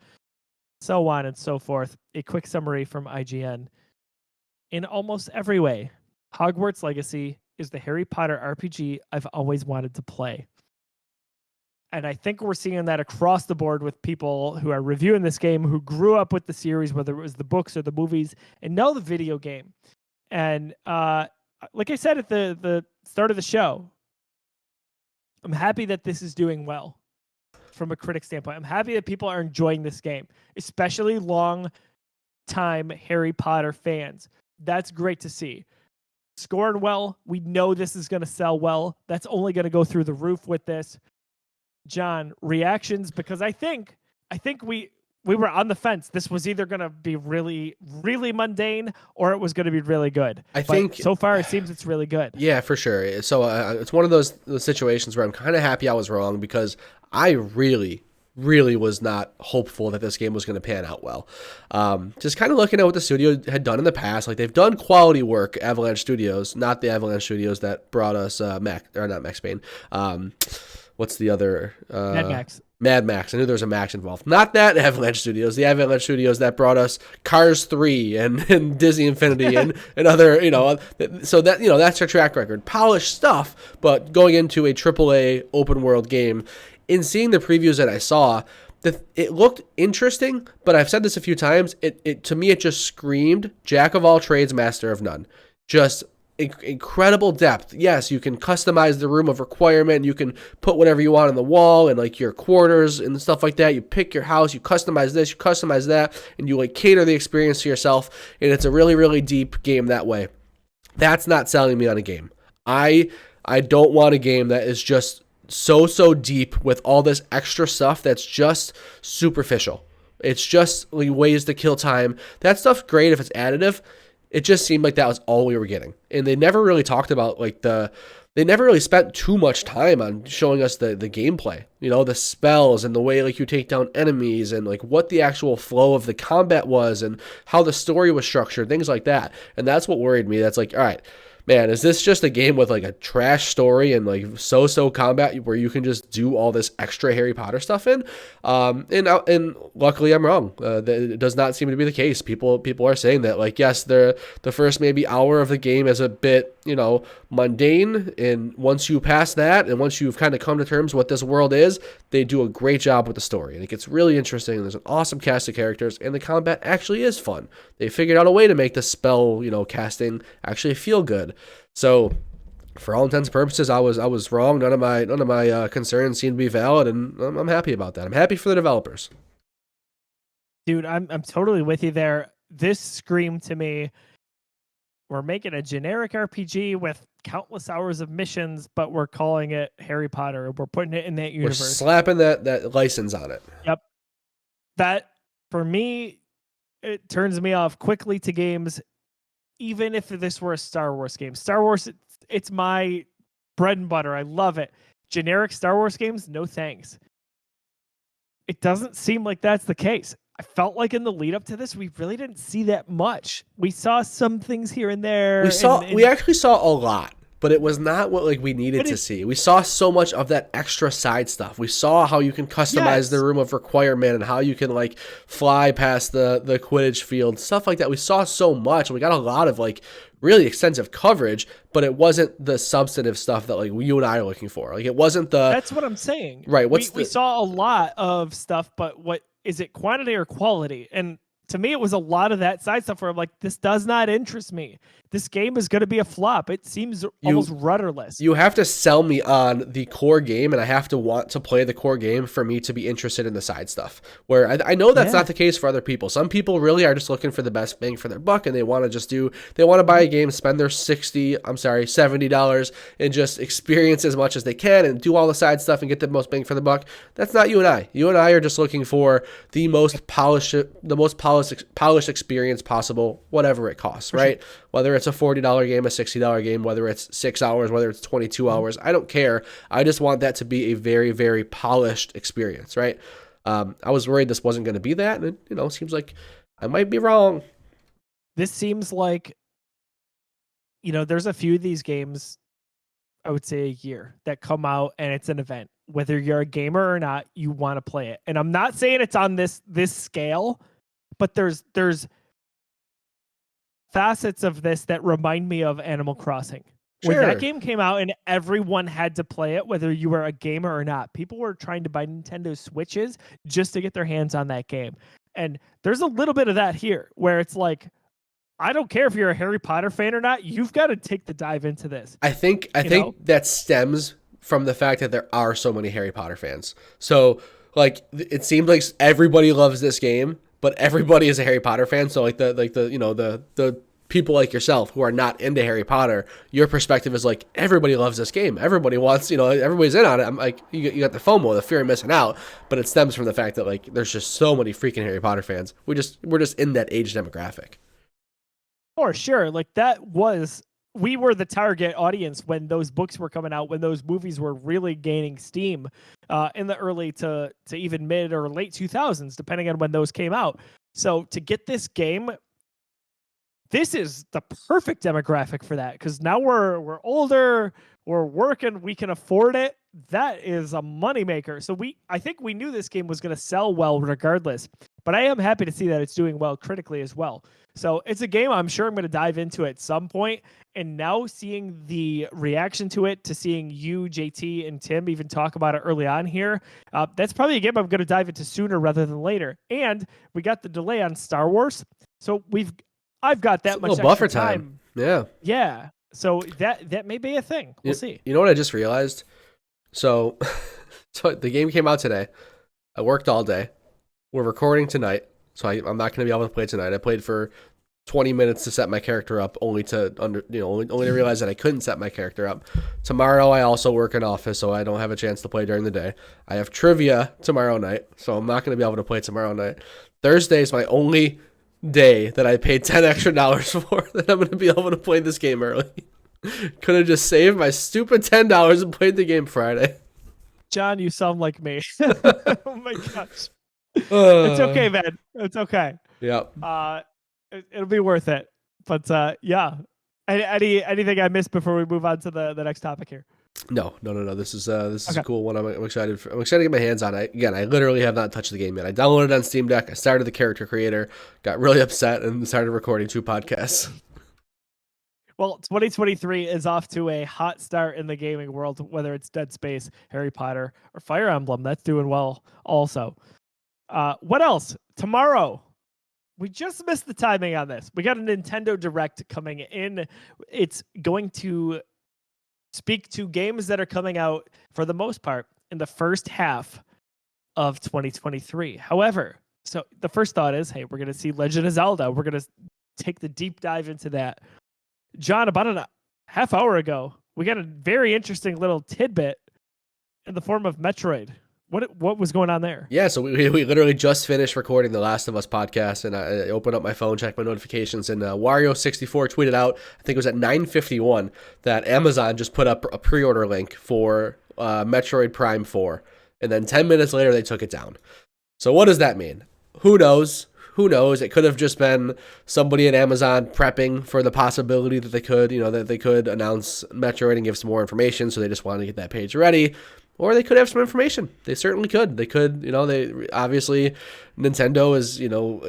So on and so forth. A quick summary from IGN. In almost every way, Hogwarts Legacy is the Harry Potter RPG I've always wanted to play. And I think we're seeing that across the board with people who are reviewing this game who grew up with the series, whether it was the books or the movies, and know the video game. And like I said at the start of the show, I'm happy that this is doing well from a critic standpoint. I'm happy that people are enjoying this game, especially long-time Harry Potter fans. That's great to see. Scoring well. We know this is going to sell well. That's only going to go through the roof with this. John, reactions? Because I think we were on the fence. This was either going to be really, really mundane or it was going to be really good. I think so far it seems it's really good. Yeah, for sure. So it's one of those situations where I'm kind of happy I was wrong because I really was not hopeful that this game was going to pan out well. Just kind of looking at what the studio had done in the past, like they've done quality work, Avalanche Studios, not the Avalanche Studios that brought us not Max Payne. What's the other? Mad Max. I knew there was a Max involved. Not that Avalanche Studios. The Avalanche Studios that brought us Cars 3 and Disney Infinity and other, so that, that's their track record. Polished stuff, but going into a AAA open world game, in seeing the previews that I saw, it looked interesting, but I've said this a few times. It to me, it just screamed Jack of all trades, master of none. Just incredible depth. Yes, you can customize the room of requirement. You can put whatever you want on the wall and like your quarters and stuff like that. You pick your house, you customize this, you customize that, and you like cater the experience to yourself. And it's a really, really deep game that way. That's not selling me on a game. I don't want a game that is just so deep with all this extra stuff that's just superficial. It's just like ways to kill time. That stuff's great if it's additive. It just seemed like that was all we were getting. And they never really talked about they never really spent too much time on showing us the gameplay, the spells and the way like you take down enemies and like what the actual flow of the combat was and how the story was structured, things like that. And that's what worried me. That's like, all right, man, is this just a game with like a trash story and like so combat where you can just do all this extra Harry Potter stuff in? And luckily I'm wrong. It does not seem to be the case. People are saying that like, yes, the first maybe hour of the game is a bit, mundane. And once you pass that and once you've kind of come to terms with what this world is, they do a great job with the story. And it gets really interesting. There's an awesome cast of characters and the combat actually is fun. They figured out a way to make the spell, casting actually feel good. So for all intents and purposes, I was wrong. None of my concerns seem to be valid, and I'm happy about that. I'm happy for the developers. Dude, I'm totally with you there. This screamed to me, we're making a generic RPG with countless hours of missions, but we're calling it Harry Potter. We're putting it in that universe. We're slapping that license on it. Yep. That, for me, it turns me off quickly to games, even if this were a Star Wars game. Star Wars, it's my bread and butter. I love it. Generic Star Wars games, no thanks. It doesn't seem like that's the case. I felt like in the lead up to this, we really didn't see that much. We saw some things here and there. We actually saw a lot, but it was not what like we needed to see. We saw so much of that extra side stuff. We saw how you can customize the room of requirement and how you can like fly past the Quidditch field, stuff like that. We saw so much. We got a lot of like really extensive coverage, but it wasn't the substantive stuff that like you and I are looking for. Like it wasn't the. That's what I'm saying. Right. We saw a lot of stuff, but what is it, quantity or quality? And to me, it was a lot of that side stuff where I'm like, this does not interest me. This game is going to be a flop. It seems almost rudderless. You have to sell me on the core game, and I have to want to play the core game for me to be interested in the side stuff. Where I know that's not the case for other people. Some people really are just looking for the best bang for their buck, and they want to buy a game, spend their $70, and just experience as much as they can and do all the side stuff and get the most bang for the buck. That's not you and I. You and I are just looking for the most polished experience possible, whatever it costs, right? Whether it's a $40 game, a $60 game, whether it's 6 hours, whether it's 22 hours, I don't care. I just want that to be a very, very polished experience, right? I was worried this wasn't going to be that, and it seems like I might be wrong. This seems like, there's a few of these games, I would say a year, that come out and it's an event. Whether you're a gamer or not, you want to play it. And I'm not saying it's on this scale, but there's facets of this that remind me of Animal Crossing. When that game came out and everyone had to play it, whether you were a gamer or not, people were trying to buy Nintendo Switches just to get their hands on that game. And there's a little bit of that here where it's like, I don't care if you're a Harry Potter fan or not, you've got to take the dive into this. I think that stems from the fact that there are so many Harry Potter fans. So like it seems like everybody loves this game, but everybody is a Harry Potter fan. So like the people like yourself who are not into Harry Potter, your perspective is like everybody loves this game. Everybody wants, everybody's in on it. I'm like, you got the FOMO, the fear of missing out, but it stems from the fact that like there's just so many freaking Harry Potter fans. We're just in that age demographic. For sure, like we were the target audience when those books were coming out, when those movies were really gaining steam in the early to even mid or late 2000s, depending on when those came out. So to get this game, this is the perfect demographic for that, because now we're older, we're working, we can afford it. That is a moneymaker. So I think we knew this game was going to sell well regardless, but I am happy to see that it's doing well critically as well. So it's a game I'm sure I'm going to dive into at some point. And now seeing the reaction to it, to seeing you, JT, and Tim even talk about it early on here, that's probably a game I'm going to dive into sooner rather than later. And we got the delay on Star Wars, so I've got that much extra buffer time. Yeah. So that may be a thing. We'll see. You know what I just realized? So the game came out today. I worked all day. We're recording tonight, so I'm not going to be able to play tonight. I played for 20 minutes to set my character up, only to realize that I couldn't set my character up. Tomorrow I also work in office, so I don't have a chance to play during the day. I have trivia tomorrow night, so I'm not going to be able to play tomorrow night. Thursday is my only day that I paid $10 extra for that I'm going to be able to play this game early. Could have just saved my stupid $10 and played the game Friday. John, you sound like me. Oh my gosh. It's okay, man. It's okay. Yeah. It'll be worth it. But yeah. Anything I missed before we move on to the next topic here? No. This is okay. A cool one. I'm excited for. I'm excited to get my hands on it. Again, I literally have not touched the game yet. I downloaded it on Steam Deck. I started the character creator, got really upset, and started recording 2 podcasts. Well, 2023 is off to a hot start in the gaming world, whether it's Dead Space, Harry Potter, or Fire Emblem. That's doing well also. What else? Tomorrow, we just missed the timing on this. We got a Nintendo Direct coming in. It's going to speak to games that are coming out, for the most part, in the first half of 2023. However, so the first thought is, hey, we're going to see Legend of Zelda. We're going to take the deep dive into that. John, about a half hour ago, we got a very interesting little tidbit in the form of Metroid. What was going on there? Yeah, so we literally just finished recording the Last of Us podcast, and I opened up my phone, checked my notifications, and Wario64 tweeted out, I think it was at 9:51, that Amazon just put up a pre-order link for Metroid Prime 4, and then 10 minutes later they took it down. So what does that mean? Who knows? Who knows? It could have just been somebody at Amazon prepping for the possibility that they could, that they could announce Metroid and give some more information, so they just wanted to get that page ready. Or they could have some information. They certainly could. They could, they obviously Nintendo is,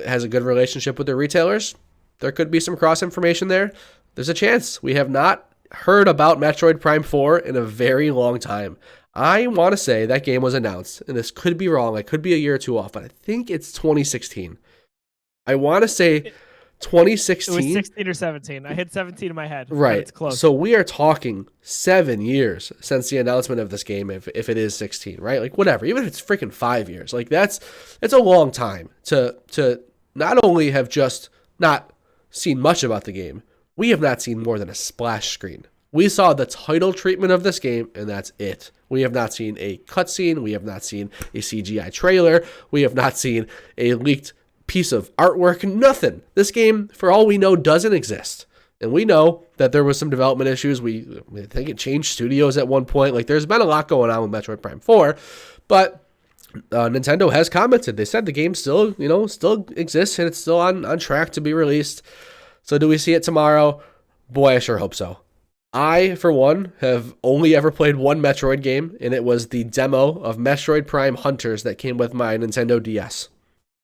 has a good relationship with their retailers. There could be some cross information there. There's a chance. We have not heard about Metroid Prime 4 in a very long time. I want to say that game was announced, and this could be wrong. I could be a year or two off, but I think it's 2016. I want to say 2016. It was 16 or 17. I had 17 in my head. Right. It's close. So we are talking 7 years since the announcement of this game, if it is 16, right? Like, whatever. Even if it's freaking 5 years. Like, it's a long time to not only have just not seen much about the game, we have not seen more than a splash screen. We saw the title treatment of this game, and that's it. We have not seen a cutscene. We have not seen a CGI trailer. We have not seen a leaked piece of artwork, nothing. This game, for all we know, doesn't exist. And we know that there was some development issues. We think it changed studios at one point. Like, there's been a lot going on with Metroid Prime 4, but Nintendo has commented. They said the game still exists and it's still on track to be released. So do we see it tomorrow? Boy, I sure hope so. I, for one, have only ever played one Metroid game, and it was the demo of Metroid Prime Hunters that came with my Nintendo DS.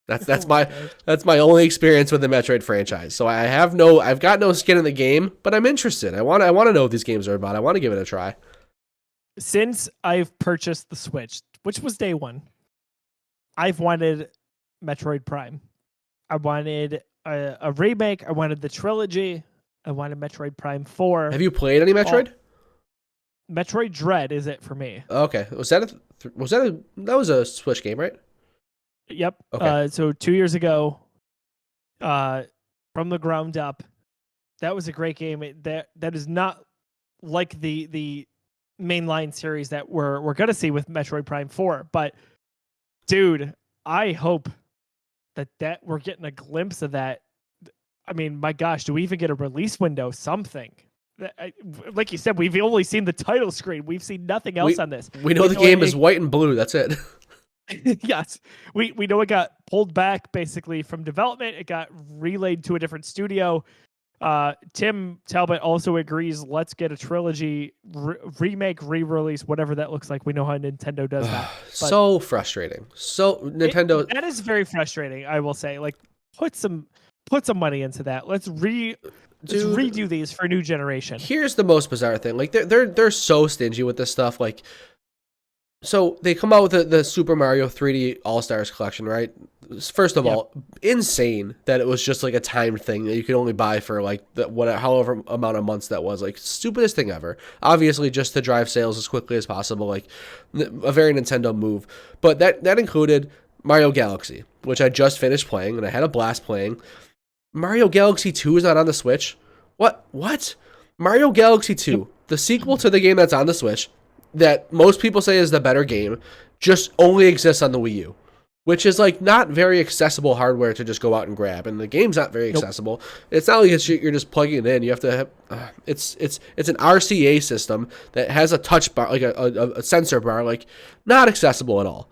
That's my only experience with the Metroid franchise. So I've got no skin in the game, but I'm interested. I want to know what these games are about. I want to give it a try. Since I've purchased the Switch, which was day one, I've wanted Metroid Prime. I wanted a remake. I wanted the trilogy. I wanted Metroid Prime 4. Have you played any Metroid? Metroid Dread is it for me. Okay. That was a Switch game, right? Yep. Okay. So 2 years ago, from the ground up, that was a great game. That is not like the mainline series that we're gonna see with Metroid Prime 4. But dude, I hope that we're getting a glimpse of that. I mean, my gosh, do we even get a release window? Something. Like you said, we've only seen the title screen. We've seen nothing else on this. We know the game is white and blue. That's it. Yes. We know it got pulled back basically from development. It got relayed to a different studio. Tim Talbot also agrees, let's get a trilogy remake, re-release, whatever that looks like. We know how Nintendo does that. So frustrating. So Nintendo... That is very frustrating, I will say. Like, put some money into that. Let's redo these for new generation. Here's the most bizarre thing. Like, they're so stingy with this stuff. Like, so they come out with the Super Mario 3D All-Stars collection, right? First of all, insane that it was just like a timed thing that you could only buy for like however amount of months that was. Like, stupidest thing ever. Obviously, just to drive sales as quickly as possible. Like, a very Nintendo move. But that included Mario Galaxy, which I just finished playing and I had a blast playing. Mario Galaxy 2 is not on the Switch. What? Mario Galaxy 2, the sequel to the game that's on the Switch, that most people say is the better game, just only exists on the Wii U, which is like not very accessible hardware to just go out and grab, and the game's not very accessible. It's not like you're just plugging it in. You have to have it's an RCA system that has a touch bar, like a sensor bar, like not accessible at all.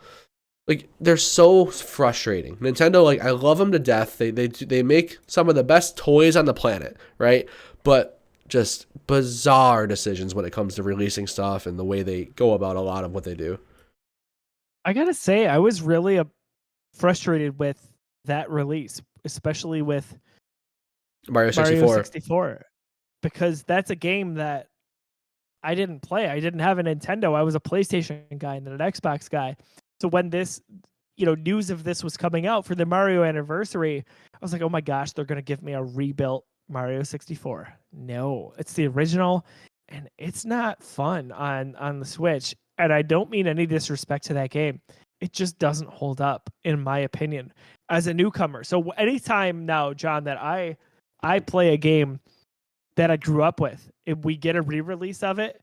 Like, they're so frustrating. Nintendo, like, I love them to death. They make some of the best toys on the planet, right? But just bizarre decisions when it comes to releasing stuff and the way they go about a lot of what they do. I gotta say, I was really frustrated with that release, especially with Mario 64. Because that's a game that I didn't play. I didn't have a Nintendo. I was a PlayStation guy and then an Xbox guy. So when this, news of this was coming out for the Mario anniversary, I was like, oh my gosh, they're going to give me a rebuilt Mario 64. No, it's the original, and it's not fun on the Switch. And I don't mean any disrespect to that game. It just doesn't hold up, in my opinion, as a newcomer. So anytime now, John, that I play a game that I grew up with, if we get a re-release of it,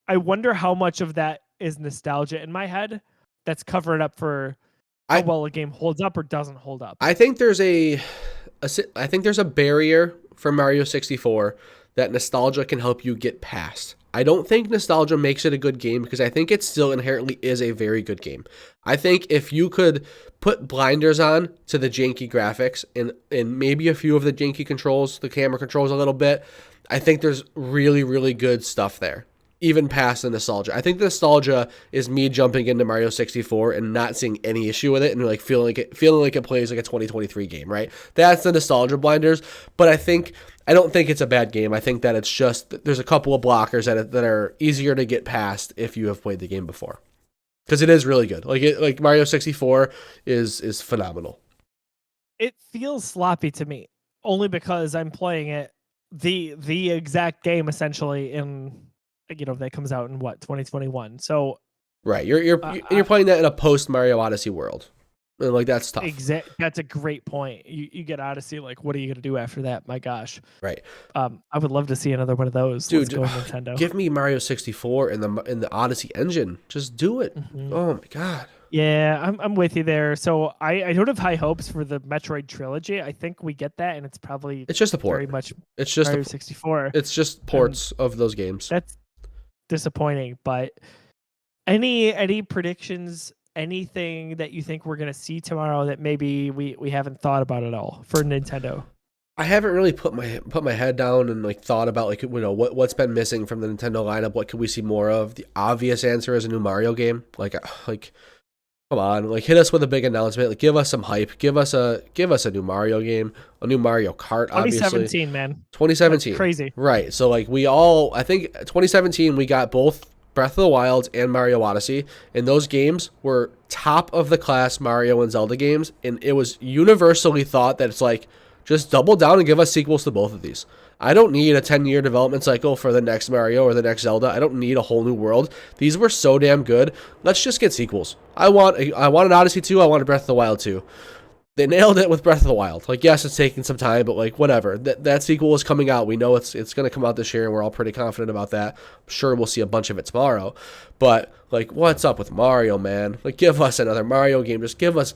I wonder how much of that is nostalgia in my head that's covering up for how well a game holds up or doesn't hold up. I think there's I think there's a barrier for Mario 64 that nostalgia can help you get past. I don't think nostalgia makes it a good game because I think it still inherently is a very good game. I think if you could put blinders on to the janky graphics and maybe a few of the janky controls, the camera controls a little bit, I think there's really, really good stuff there, even past the nostalgia. I think the nostalgia is me jumping into Mario 64 and not seeing any issue with it and like feeling like it plays like a 2023 game, right? That's the nostalgia blinders. But I don't think it's a bad game. I think that it's just there's a couple of blockers that are easier to get past if you have played the game before, because it is really good. Like Mario 64 is phenomenal. It feels sloppy to me only because I'm playing it the exact game essentially in that comes out in 2021. So right, you're playing that in a post Mario Odyssey world. And like that's tough. That's a great point. You get Odyssey, like what are you gonna do after that? My gosh. Right. I would love to see another one of those. Dude, Let's go Nintendo. Give me Mario 64 in the Odyssey engine. Just do it. Mm-hmm. Oh my god. Yeah, I'm with you there. So I don't have high hopes for the Metroid trilogy. I think we get that, and it's just a port. Very much it's just Mario 64. It's just ports of those games. That's disappointing. But any predictions? Anything that you think we're gonna see tomorrow that maybe we haven't thought about at all for Nintendo? I haven't really put my head down and like thought about like what's been missing from the Nintendo lineup. What could we see more of? The obvious answer is a new Mario game. Like come on, like hit us with a big announcement. Like give us some hype. Give us a new Mario game, a new Mario Kart. 2017, man. 2017, that's crazy. Right. So like I think 2017 we got both Breath of the Wild and Mario Odyssey, and those games were top of the class Mario and Zelda games, and it was universally thought that it's like, just double down and give us sequels to both of these. I don't need a 10-year development cycle for the next Mario or the next Zelda. I don't need a whole new world. These were so damn good. Let's just get sequels. I want an Odyssey 2. I want a Breath of the Wild 2. They nailed it with Breath of the Wild. Like, yes, it's taking some time, but like whatever. That sequel is coming out. We know it's going to come out this year, and we're all pretty confident about that. I'm sure we'll see a bunch of it tomorrow. But like, what's up with Mario, man? Like, give us another Mario game. Just give us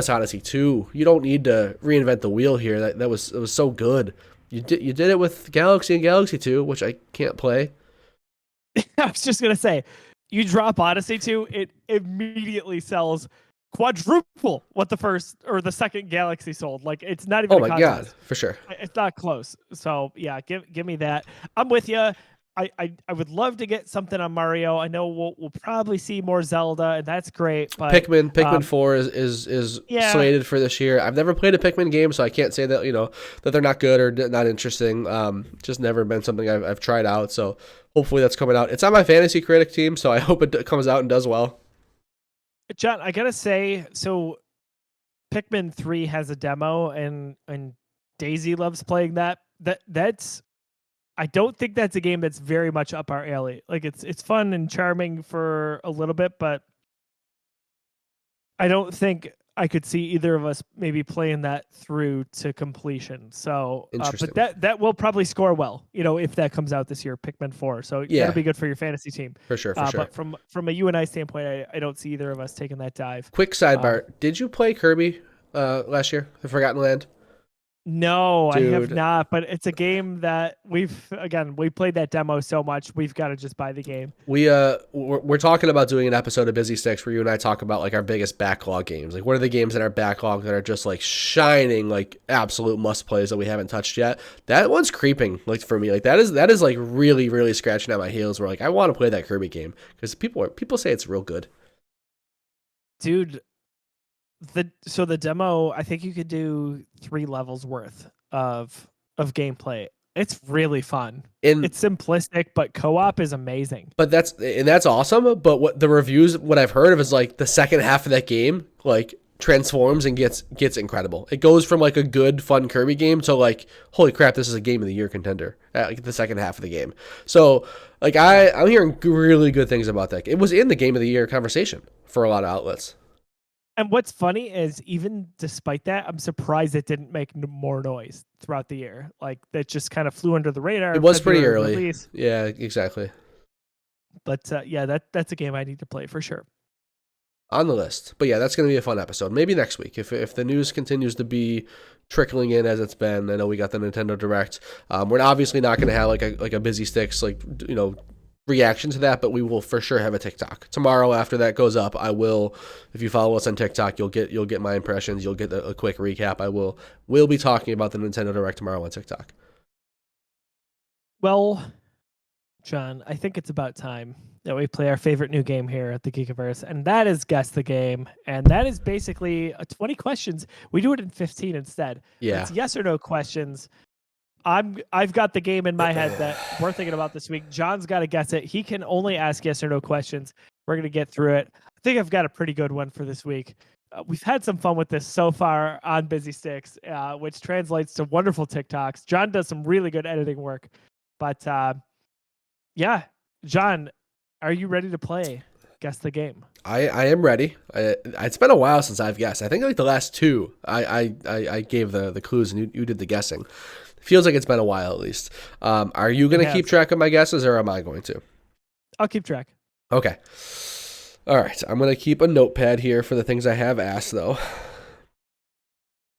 Odyssey 2. You don't need to reinvent the wheel here. It was so good. You did it with Galaxy and Galaxy 2, which I can't play. I was just gonna say, you drop Odyssey 2, it immediately sells quadruple what the first or the second Galaxy sold. Like, it's not even. Oh my god, for sure. It's not close. So yeah, give me that. I'm with you. I would love to get something on Mario. I know we'll probably see more Zelda, and that's great. But Pikmin 4 is slated for this year. I've never played a Pikmin game, so I can't say that that they're not good or not interesting. Just never been something I've tried out. So hopefully that's coming out. It's on my fantasy critic team, so I hope it comes out and does well. John, I gotta say, so Pikmin 3 has a demo, and Daisy loves playing that. That's. I don't think that's a game that's very much up our alley. Like, it's fun and charming for a little bit, but I don't think I could see either of us maybe playing that through to completion. So, but that will probably score well, if that comes out this year, Pikmin 4. So that'll be good for your fantasy team. For sure. But from a you and I standpoint, I don't see either of us taking that dive. Quick sidebar. Did you play Kirby last year, The Forgotten Land? No, dude. I have not, but it's a game that we played that demo so much, we've got to just buy the game. We're talking about doing an episode of Busy Sticks where you and I talk about like our biggest backlog games. Like, what are the games in our backlog that are just like shining, like absolute must plays that we haven't touched yet? That one's creeping, like, for me. Like, that is like really, really scratching at my heels. Where like I want to play that Kirby game because people say it's real good. Dude. The demo, I think you could do 3 levels worth of gameplay. It's really fun. It's simplistic, but co-op is amazing. But that's awesome. But what I've heard of is like the second half of that game like transforms and gets incredible. It goes from like a good fun Kirby game to like, holy crap, this is a game of the year contender at like the second half of the game. So like I'm hearing really good things about that. It was in the game of the year conversation for a lot of outlets. And what's funny is, even despite that, I'm surprised it didn't make more noise throughout the year. Like, that just kind of flew under the radar. It was pretty early. Release. Yeah, exactly. But yeah, that's a game I need to play for sure. on the list. But yeah, that's going to be a fun episode. Maybe next week if the news continues to be trickling in as it's been. I know we got the Nintendo Direct. We're obviously not going to have like a busy sticks reaction to that, but we will for sure have a TikTok tomorrow after that goes up. I will, if you follow us on TikTok, you'll get my impressions. You'll get a quick recap. We'll be talking about the Nintendo Direct tomorrow on TikTok. Well, John, I think it's about time that we play our favorite new game here at the Geekiverse, and that is Guess the Game. And that is basically 20 questions. We do it in 15 instead. Yeah. It's yes or no questions. I've got the game in my head that we're thinking about this week. John's got to guess it. He can only ask yes or no questions. We're going to get through it. I think I've got a pretty good one for this week. We've had some fun with this so far on Busy Sticks, which translates to wonderful TikToks. John does some really good editing work. But yeah, John, are you ready to play Guess the Game? I am ready. It's been a while since I've guessed. I think like the last two, I gave the clues and you did the guessing. Feels like it's been a while at least. Are you going to keep track of my guesses or am I going to? I'll keep track. Okay. All right. I'm going to keep a notepad here for the things I have asked though.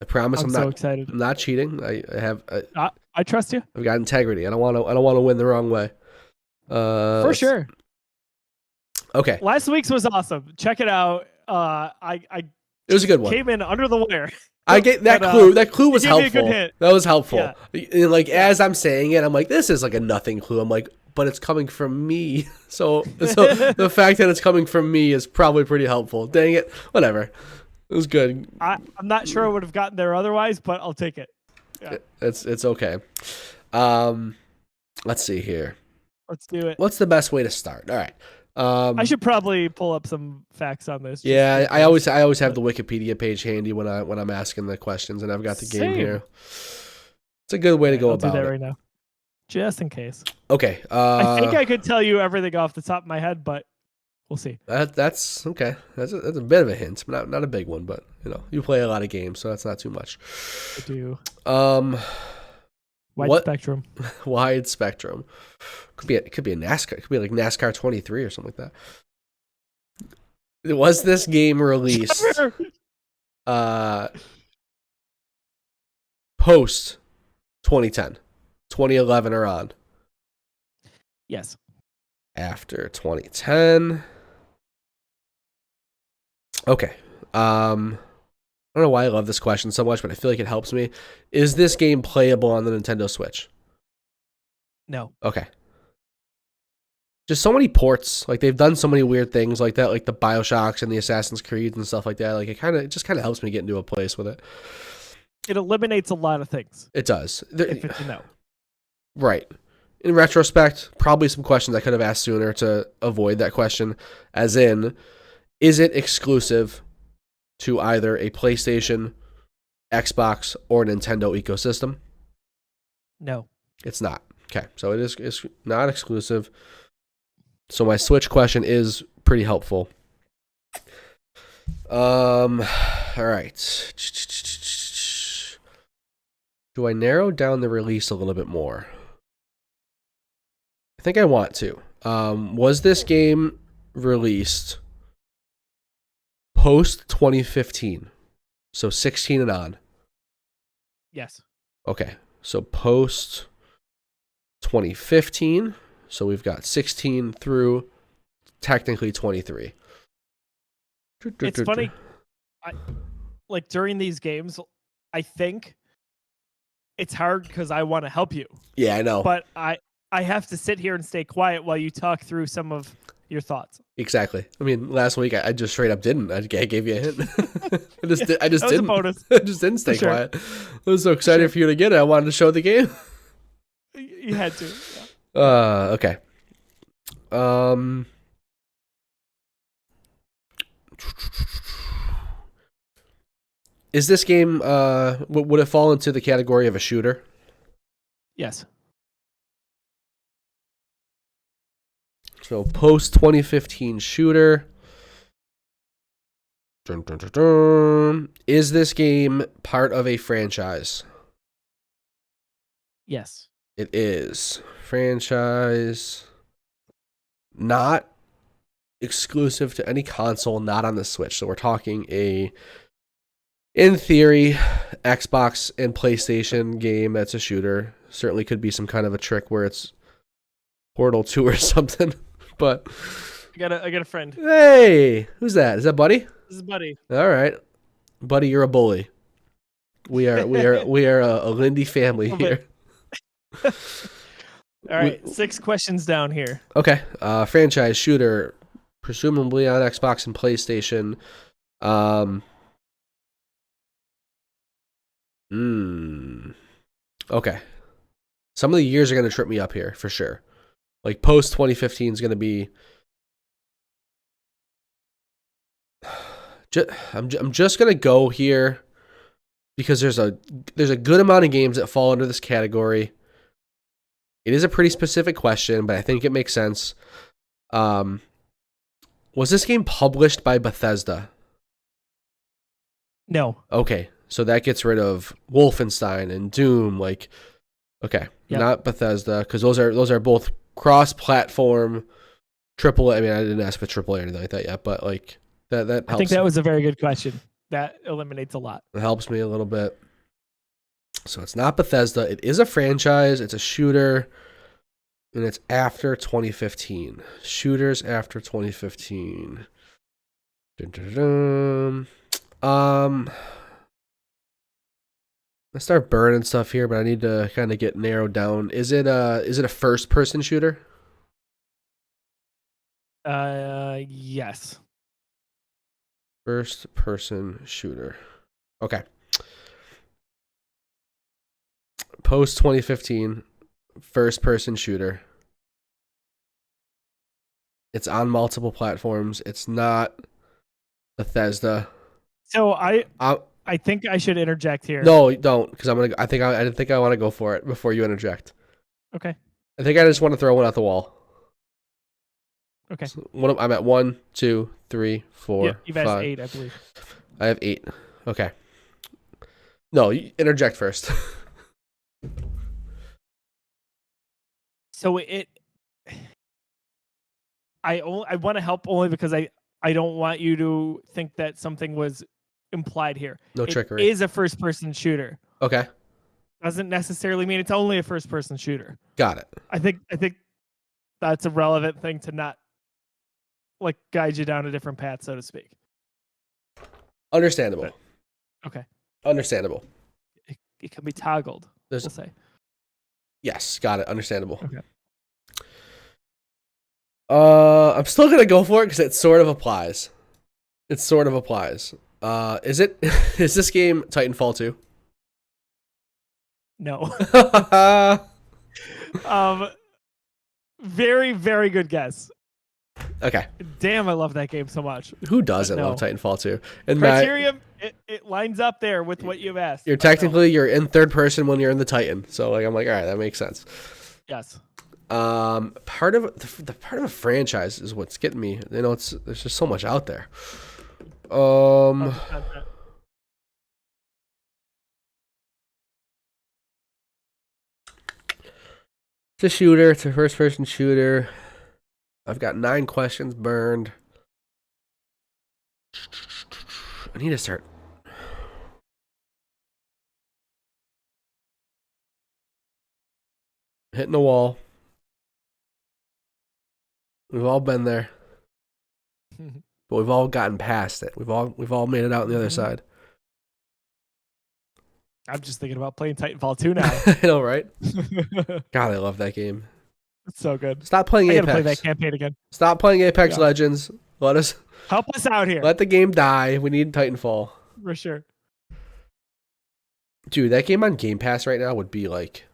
I promise I'm so not excited. I'm not cheating. I trust you. I've got integrity. I don't want to win the wrong way. For sure. Okay. Last week's was awesome. Check it out. It was a good one. Came in under the wire. I get that clue. That clue was helpful. That was helpful. Yeah. As I'm saying it, I'm like, this is like a nothing clue. I'm like, but it's coming from me. So the fact that it's coming from me is probably pretty helpful. Dang it. Whatever. It was good. I'm not sure I would have gotten there otherwise, but I'll take it. Yeah. It's okay. Let's see here. Let's do it. What's the best way to start? All right. I should probably pull up some facts on this. Yeah, I always have the Wikipedia page handy when I'm asking the questions, and I've got the game here. It's a good way to go about it. I'll do that right now, just in case. Okay. I think I could tell you everything off the top of my head, but we'll see. That's okay. That's a bit of a hint, not a big one, but you play a lot of games, so that's not too much. I do. Wide spectrum. Wide spectrum. Could be a NASCAR. It could be like NASCAR 23 or something like that. Was this game released post 2010, 2011 or on? Yes. After 2010. Okay. I don't know why I love this question so much, but I feel like it helps me. Is this game playable on the Nintendo Switch? No. Okay. Just so many ports. Like, they've done so many weird things like that, like the BioShocks and the Assassin's Creed and stuff like that. Like, it just kind of helps me get into a place with it. It eliminates a lot of things. It does. If it's a no. Right. In retrospect, probably some questions I could have asked sooner to avoid that question. As in, is it exclusive to either a PlayStation, Xbox, or Nintendo ecosystem? No. It's not. Okay, so it's not exclusive. So my Switch question is pretty helpful. All right. Do I narrow down the release a little bit more? I think I want to. Was this game released post 2015? So 16 and on. Yes. Okay. So post 2015. So we've got 16 through technically 23. It's funny. Like during these games, I think it's hard because I want to help you. Yeah, I know. But I have to sit here and stay quiet while you talk through some of your thoughts. Exactly. I mean, last week I just straight up didn't. I gave you a hint. I just that was didn't. A bonus. I just didn't stay quiet. I was so excited for you to get it. I wanted to show the game. You had to. Yeah. Okay. Is this game would it fall into the category of a shooter? Yes. So post 2015 shooter. Dun, dun, dun, dun. Is this game part of a franchise? Yes. It is. Franchise. Not exclusive to any console not on the Switch. So we're talking in theory, Xbox and PlayStation game that's a shooter. Certainly could be some kind of a trick where it's Portal 2 or something. But I got a friend. hey, who's that? Is that Buddy? This is Buddy. All right, Buddy, you're a bully. We are a Lindy family here. All right, 6 questions down here. Okay, franchise shooter, presumably on Xbox and PlayStation. Okay. Some of the years are going to trip me up here for sure. Like post 2015 is going to be. I'm just going to go here because there's a good amount of games that fall under this category. It is a pretty specific question, but I think it makes sense. Was this game published by Bethesda? No. Okay, so that gets rid of Wolfenstein and Doom. Like, okay, not Bethesda, because those are both cross-platform triple. I mean, I didn't ask for triple A or anything like that yet, but like that helps. I think that was a very good question. That eliminates a lot. It helps me a little bit. So it's not Bethesda. It is a franchise. It's a shooter, and it's after 2015. Shooters after 2015. Dun, dun, dun. Let's start burning stuff here, but I need to kind of get narrowed down. Is it a first person shooter? Yes. First person shooter. Okay. Post 2015, first person shooter. It's on multiple platforms. It's not Bethesda. So I think I should interject here. No, don't, because I think I want to go for it before you interject. Okay. I think I just want to throw one at the wall. Okay. So I'm at 1, 2, 3, 4. Yeah, you've asked 5. 8, I believe. I have 8. Okay. No, you interject first. So I want to help only because I don't want you to think that something was implied here. No trickery. It is a first person shooter. Okay. Doesn't necessarily mean it's only a first person shooter. Got it. I think that's a relevant thing to not like guide you down a different path, so to speak. Understandable. But, okay. Understandable. It can be toggled. We'll say. Yes, got it. Understandable. Okay. I'm still gonna go for it because it sort of applies. It sort of applies. Is this game Titanfall 2? No. Very, very good guess. Okay. Damn, I love that game so much. Who doesn't love Titanfall 2? And Criterion, it lines up there with what you've asked. You're in third person when you're in the Titan. So like I'm like, all right, that makes sense. Yes. Part of a franchise is what's getting me. You know, there's just so much out there. It's a shooter. It's a first-person shooter. I've got 9 questions burned. I need to start. Hitting the wall. We've all been there. But we've all gotten past it. We've all made it out on the other side. I'm just thinking about playing Titanfall 2 now. I know, right? God, I love that game. It's so good. Stop playing Apex. I gotta play that campaign again. Stop playing Apex Legends. Help us out here. Let the game die. We need Titanfall. For sure. Dude, that game on Game Pass right now would be like,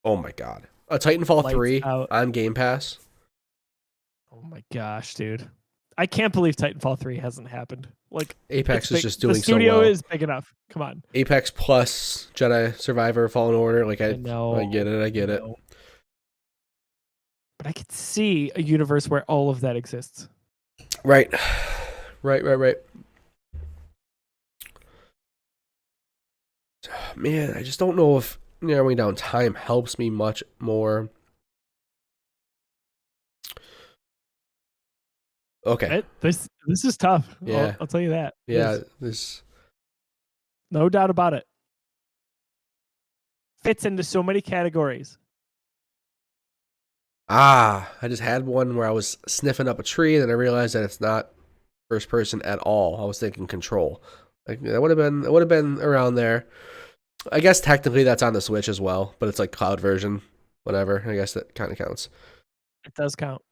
oh my god. A Titanfall 3 on Game Pass. Oh my gosh, dude. I can't believe Titanfall 3 hasn't happened. Like Apex is just doing so well. The studio is big enough. Come on. Apex plus Jedi Survivor Fallen Order. Like I know. I get it. But I could see a universe where all of that exists. Right. Man, I just don't know if narrowing down time helps me much more. Okay. This is tough. Yeah. I'll tell you that. It Yeah. is. This. No doubt about it. Fits into so many categories. I just had one where I was sniffing up a tree, and then I realized that it's not first person at all. I was thinking Control. Like it would have been around there. I guess technically that's on the Switch as well, but it's like cloud version. Whatever. I guess that kind of counts. It does count.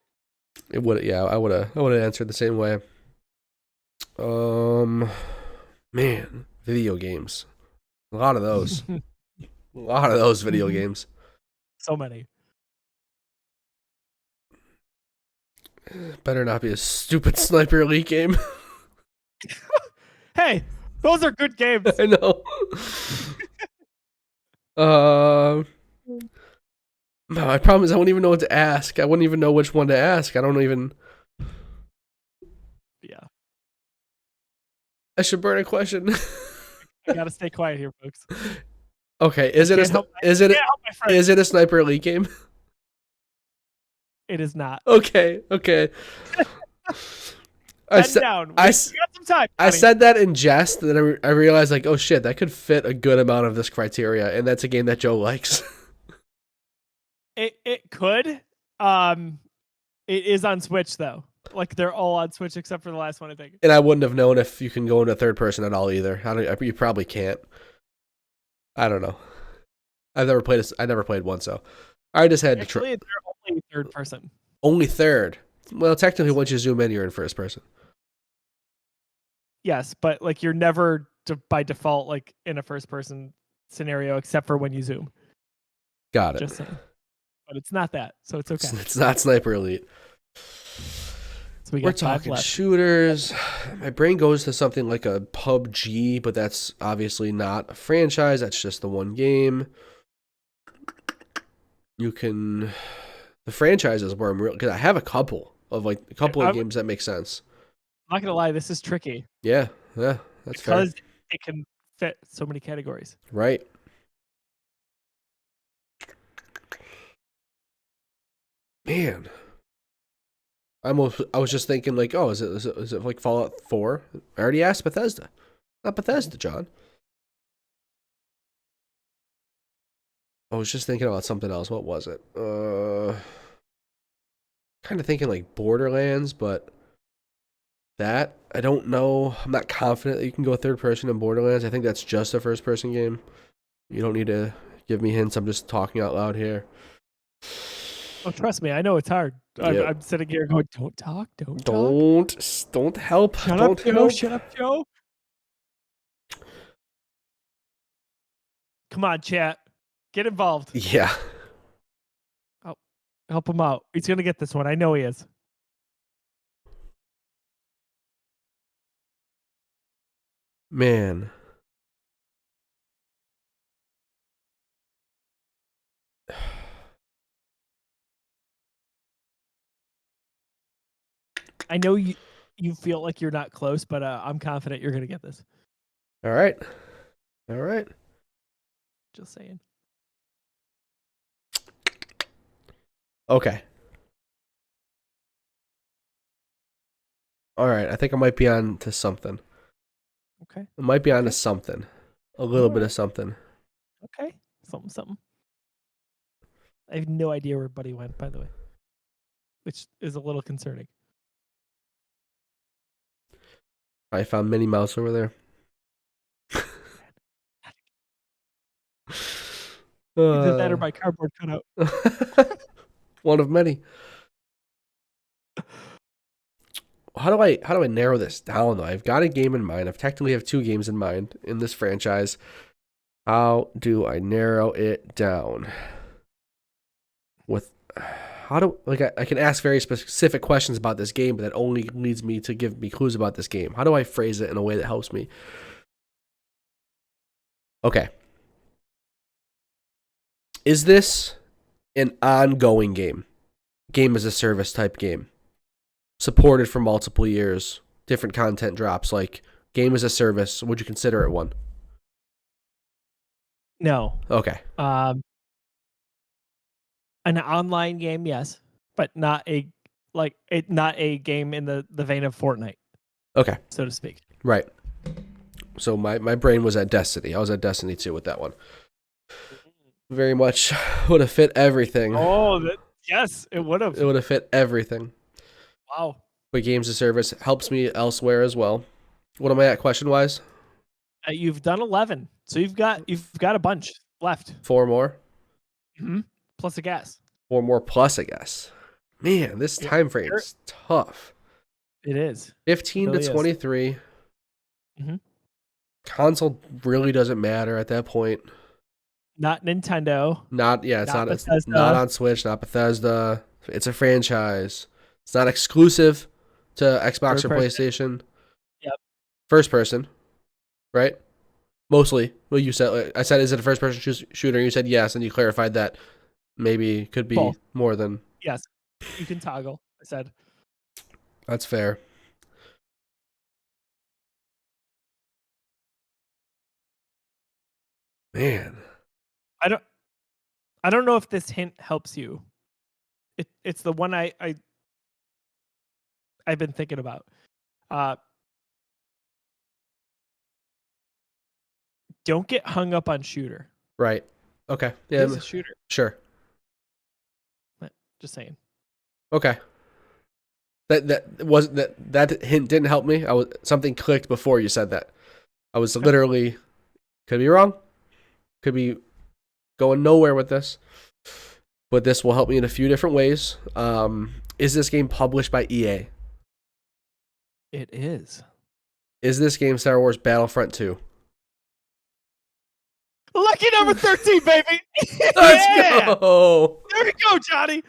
It would. Yeah, I would have answered the same way. Man, video games. A lot of those. A lot of those video games. So many. Better not be a stupid Sniper Elite game. Hey, those are good games. I know. My problem is I wouldn't even know what to ask. I wouldn't even know which one to ask. I don't even. Yeah. I should burn a question. I gotta stay quiet here, folks. Okay, is it a Sniper Elite game? It is not. Okay. I said that in jest, and then I realized, like, oh shit, that could fit a good amount of this criteria, and that's a game that Joe likes. It could. It is on Switch though. Like they're all on Switch except for the last one, I think. And I wouldn't have known if you can go into third person at all either. You probably can't. I don't know. I never played one, so I just had to try. They're only third person. Only third. Well, technically, once you zoom in, you're in first person. Yes, but like you're never by default like in a first person scenario except for when you zoom. Got it. Just saying. But it's not that, so it's okay. It's not Sniper Elite. So we're talking shooters. My brain goes to something like a PUBG, but that's obviously not a franchise. That's just the one game. The franchises where I'm real, because I have a couple of games that make sense. I'm not gonna lie, this is tricky. Yeah, that's because fair. Because it can fit so many categories. Right. Man, I was just thinking like, oh, is it like Fallout 4? I already asked Bethesda. Not Bethesda, John. I was just thinking about something else. What was it? Kind of thinking like Borderlands, but that I don't know. I'm not confident that you can go third person in Borderlands. I think that's just a first person game. You don't need to give me hints. I'm just talking out loud here. Oh, trust me, I know it's hard. Yep. I'm sitting here going, "Don't talk, don't help. Shut don't up, help. Joe. Shut up, Joe." Come on, chat. Get involved. Yeah. Oh, help him out. He's gonna get this one. I know he is. Man. I know you feel like you're not close, but I'm confident you're gonna get this. All right. Just saying. Okay. All right. I think I might be on to something. Okay. I might be on to something. A little bit of something. Okay. Something. I have no idea where Buddy went, by the way, which is a little concerning. I found Minnie Mouse over there. Either that or my cardboard cutout. One of many. How do I narrow this down though? I've got a game in mind. I've technically have two games in mind in this franchise. How do I narrow it down? I can ask very specific questions about this game, but that only leads me to give me clues about this game. How do I phrase it in a way that helps me? Okay. Is this an ongoing game? Game as a service type game? Supported for multiple years, different content drops, like game as a service, would you consider it one? No. Okay. An online game, yes, but not a like it not a game in the vein of Fortnite, Okay. so to speak. Right. So my brain was at Destiny. I was at Destiny 2 with that one. Very much would have fit everything. Oh, yes, it would have. It would have fit everything. Wow. But games of service helps me elsewhere as well. What am I at question-wise? You've done 11, so you've got a bunch left. 4 more? Plus a guess. 4 more plus, I guess. Man, this time frame is tough. It is. 15 really to 23. Console really doesn't matter at that point. Not Nintendo. It's not on Switch, not Bethesda. It's a franchise. It's not exclusive to Xbox or PlayStation. Yep. First person, right? Mostly. Well, you said, I said, is it a first person shooter? And you said yes, and you clarified that maybe it could be Both. more than. Yes. You can toggle, I said. That's fair. Man. I don't know if this hint helps you. It's the one I've been thinking about. Don't get hung up on shooter. Right. Okay. Yeah. It's a shooter. Sure. Just saying. Okay. That hint didn't help me. Something clicked before you said that. I was literally, could be wrong, could be going nowhere with this, but this will help me in a few different ways. Is this game published by EA? It is. Is this game Star Wars Battlefront 2? Lucky number 13, baby. Let's go. There you go, Johnny.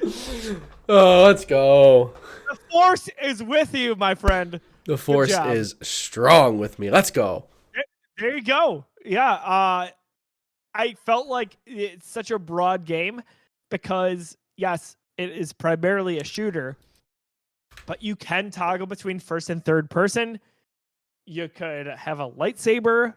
Oh, let's go. The force is with you, my friend. The force is strong with me. Let's go. There you go. Yeah. I felt like it's such a broad game because, yes, it is primarily a shooter, but you can toggle between first and third person. You could have a lightsaber.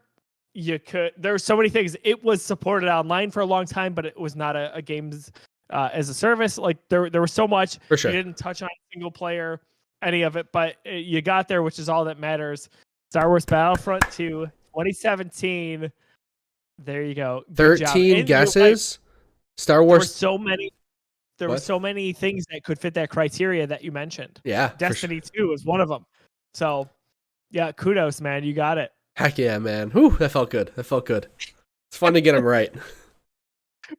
There's so many things. It was supported online for a long time, but it was not a games as a service. Like there was so much. For sure. You didn't touch on single player, any of it, but you got there, which is all that matters. Star Wars Battlefront 2, 2017. There you go. Good 13 guesses. Star Wars. There were so many things that could fit that criteria that you mentioned. Yeah. Destiny 2 is one of them. So, yeah, kudos, man. You got it. Heck yeah, man. Whew, that felt good. It's fun to get them right.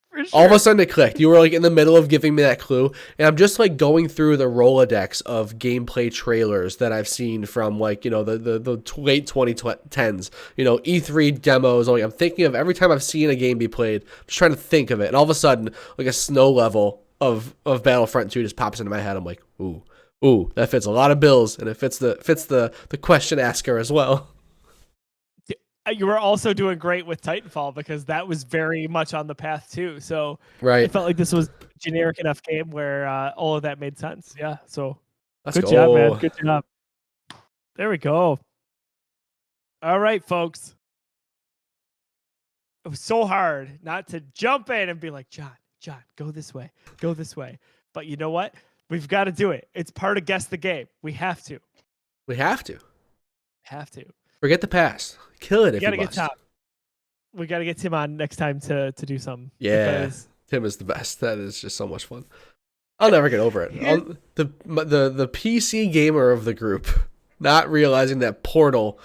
For sure. All of a sudden it clicked. You were like in the middle of giving me that clue, and I'm just like going through the Rolodex of gameplay trailers that I've seen from like, the late 2010s, E3 demos. Like I'm thinking of every time I've seen a game be played, I'm just trying to think of it, and all of a sudden like a snow level of Battlefront 2 just pops into my head. I'm like, ooh, that fits a lot of bills, and it fits the question asker as well. You were also doing great with Titanfall because that was very much on the path too. So right. I felt like this was a generic enough game where all of that made sense. Yeah. So Let's good go. job, man. Good job. There we go. All right, folks. It was so hard not to jump in and be like, John, go this way. But you know what? We've got to do it. It's part of Guess the Game. We have to. Forget the past. Kill it if you must. Get Tom. We got to get Tim on next time to do something. Yeah, Tim is the best. That is just so much fun. I'll never get over it. The PC gamer of the group, not realizing that Portal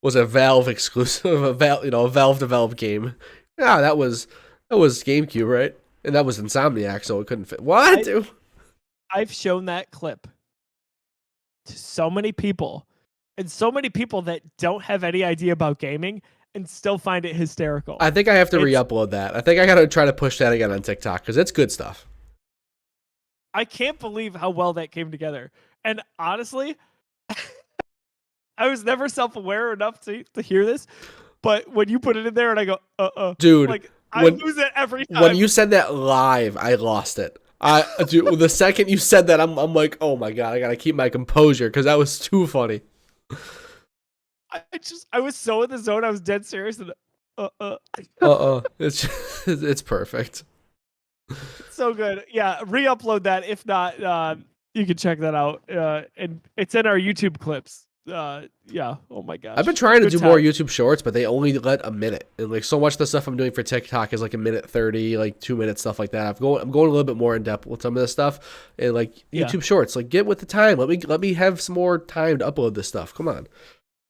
was a Valve exclusive, a Valve developed game. Yeah, that was GameCube, right? And that was Insomniac, so it couldn't fit. What? I've shown that clip to so many people. And so many people that don't have any idea about gaming and still find it hysterical. I think I have to re-upload that. I think I got to try to push that again on TikTok because it's good stuff. I can't believe how well that came together. And honestly, I was never self-aware enough to hear this. But when you put it in there and I go, dude, like I lose it every time. When you said that live, I lost it. Dude, the second you said that, I'm like, oh my God, I got to keep my composure because that was too funny. I was so in the zone. I was dead serious. And It's perfect. So good. Yeah, re-upload that. If not, You can check that out. And it's in our YouTube clips. Yeah. Oh my gosh. I've been trying to Good do more time. YouTube shorts, but they only let a minute. And like so much of the stuff I'm doing for TikTok is like a minute 30, like 2 minutes, stuff like that. I'm going a little bit more in depth with some of this stuff. And like Yeah. YouTube shorts, like get with the time. Let me have some more time to upload this stuff. Come on.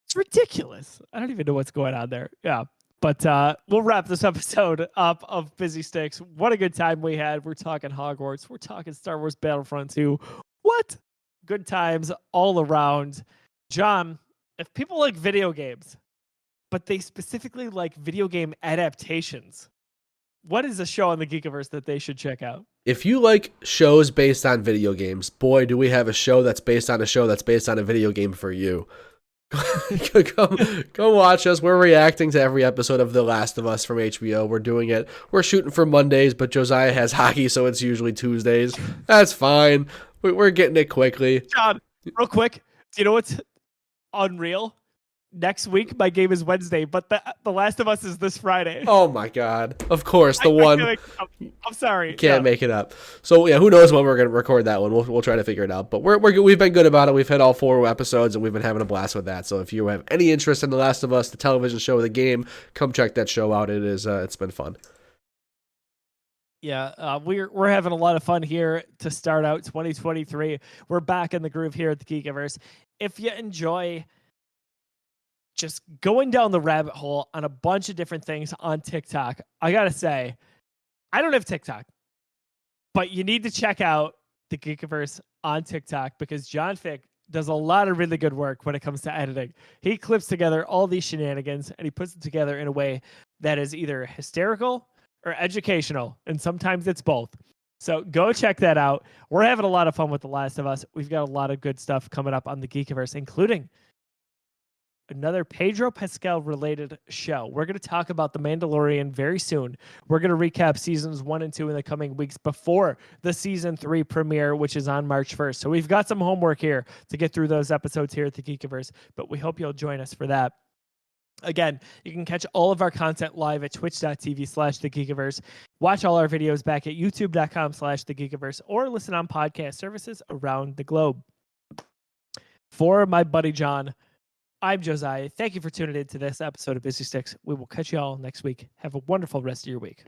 It's ridiculous. I don't even know what's going on there. Yeah. But we'll wrap this episode up of Busy Sticks. What a good time we had. We're talking Hogwarts. We're talking Star Wars Battlefront 2. What? Good times all around. John, if people like video games, but they specifically like video game adaptations, what is a show on the Geekiverse that they should check out? If you like shows based on video games, boy, do we have a show that's based on a show that's based on a video game for you. Go watch us. We're reacting to every episode of The Last of Us from HBO. We're doing it. We're shooting for Mondays, but Josiah has hockey, so it's usually Tuesdays. That's fine. We're getting it quickly. John, real quick, do you know what's unreal? Next week, my game is Wednesday, but the Last of Us is this Friday. Oh my God! Of course, the one. I'm sorry. Can't make it up. So yeah, who knows when we're gonna record that one? We'll try to figure it out. But we've been good about it. We've had all 4 episodes, and we've been having a blast with that. So if you have any interest in The Last of Us, the television show, the game, come check that show out. It's been fun. Yeah, we're having a lot of fun here to start out 2023. We're back in the groove here at the Geekiverse. If you enjoy just going down the rabbit hole on a bunch of different things on TikTok, I gotta say, I don't have TikTok, but you need to check out the Geekiverse on TikTok because John Fick does a lot of really good work when it comes to editing. He clips together all these shenanigans and he puts them together in a way that is either hysterical or educational, and sometimes it's both. So go check that out. We're having a lot of fun with The Last of Us. We've got a lot of good stuff coming up on the Geekiverse, including another Pedro Pascal related show. We're going to talk about The Mandalorian very soon. We're going to recap seasons 1 and 2 in the coming weeks before the season 3 premiere, which is on March 1st. So we've got some homework here to get through those episodes here at the Geekiverse, but we hope you'll join us for that. Again, you can catch all of our content live at twitch.tv/thegeekiverse. Watch all our videos back at youtube.com/thegeekiverse or listen on podcast services around the globe. For my buddy John, I'm Josiah. Thank you for tuning in to this episode of Busy Sticks. We will catch you all next week. Have a wonderful rest of your week.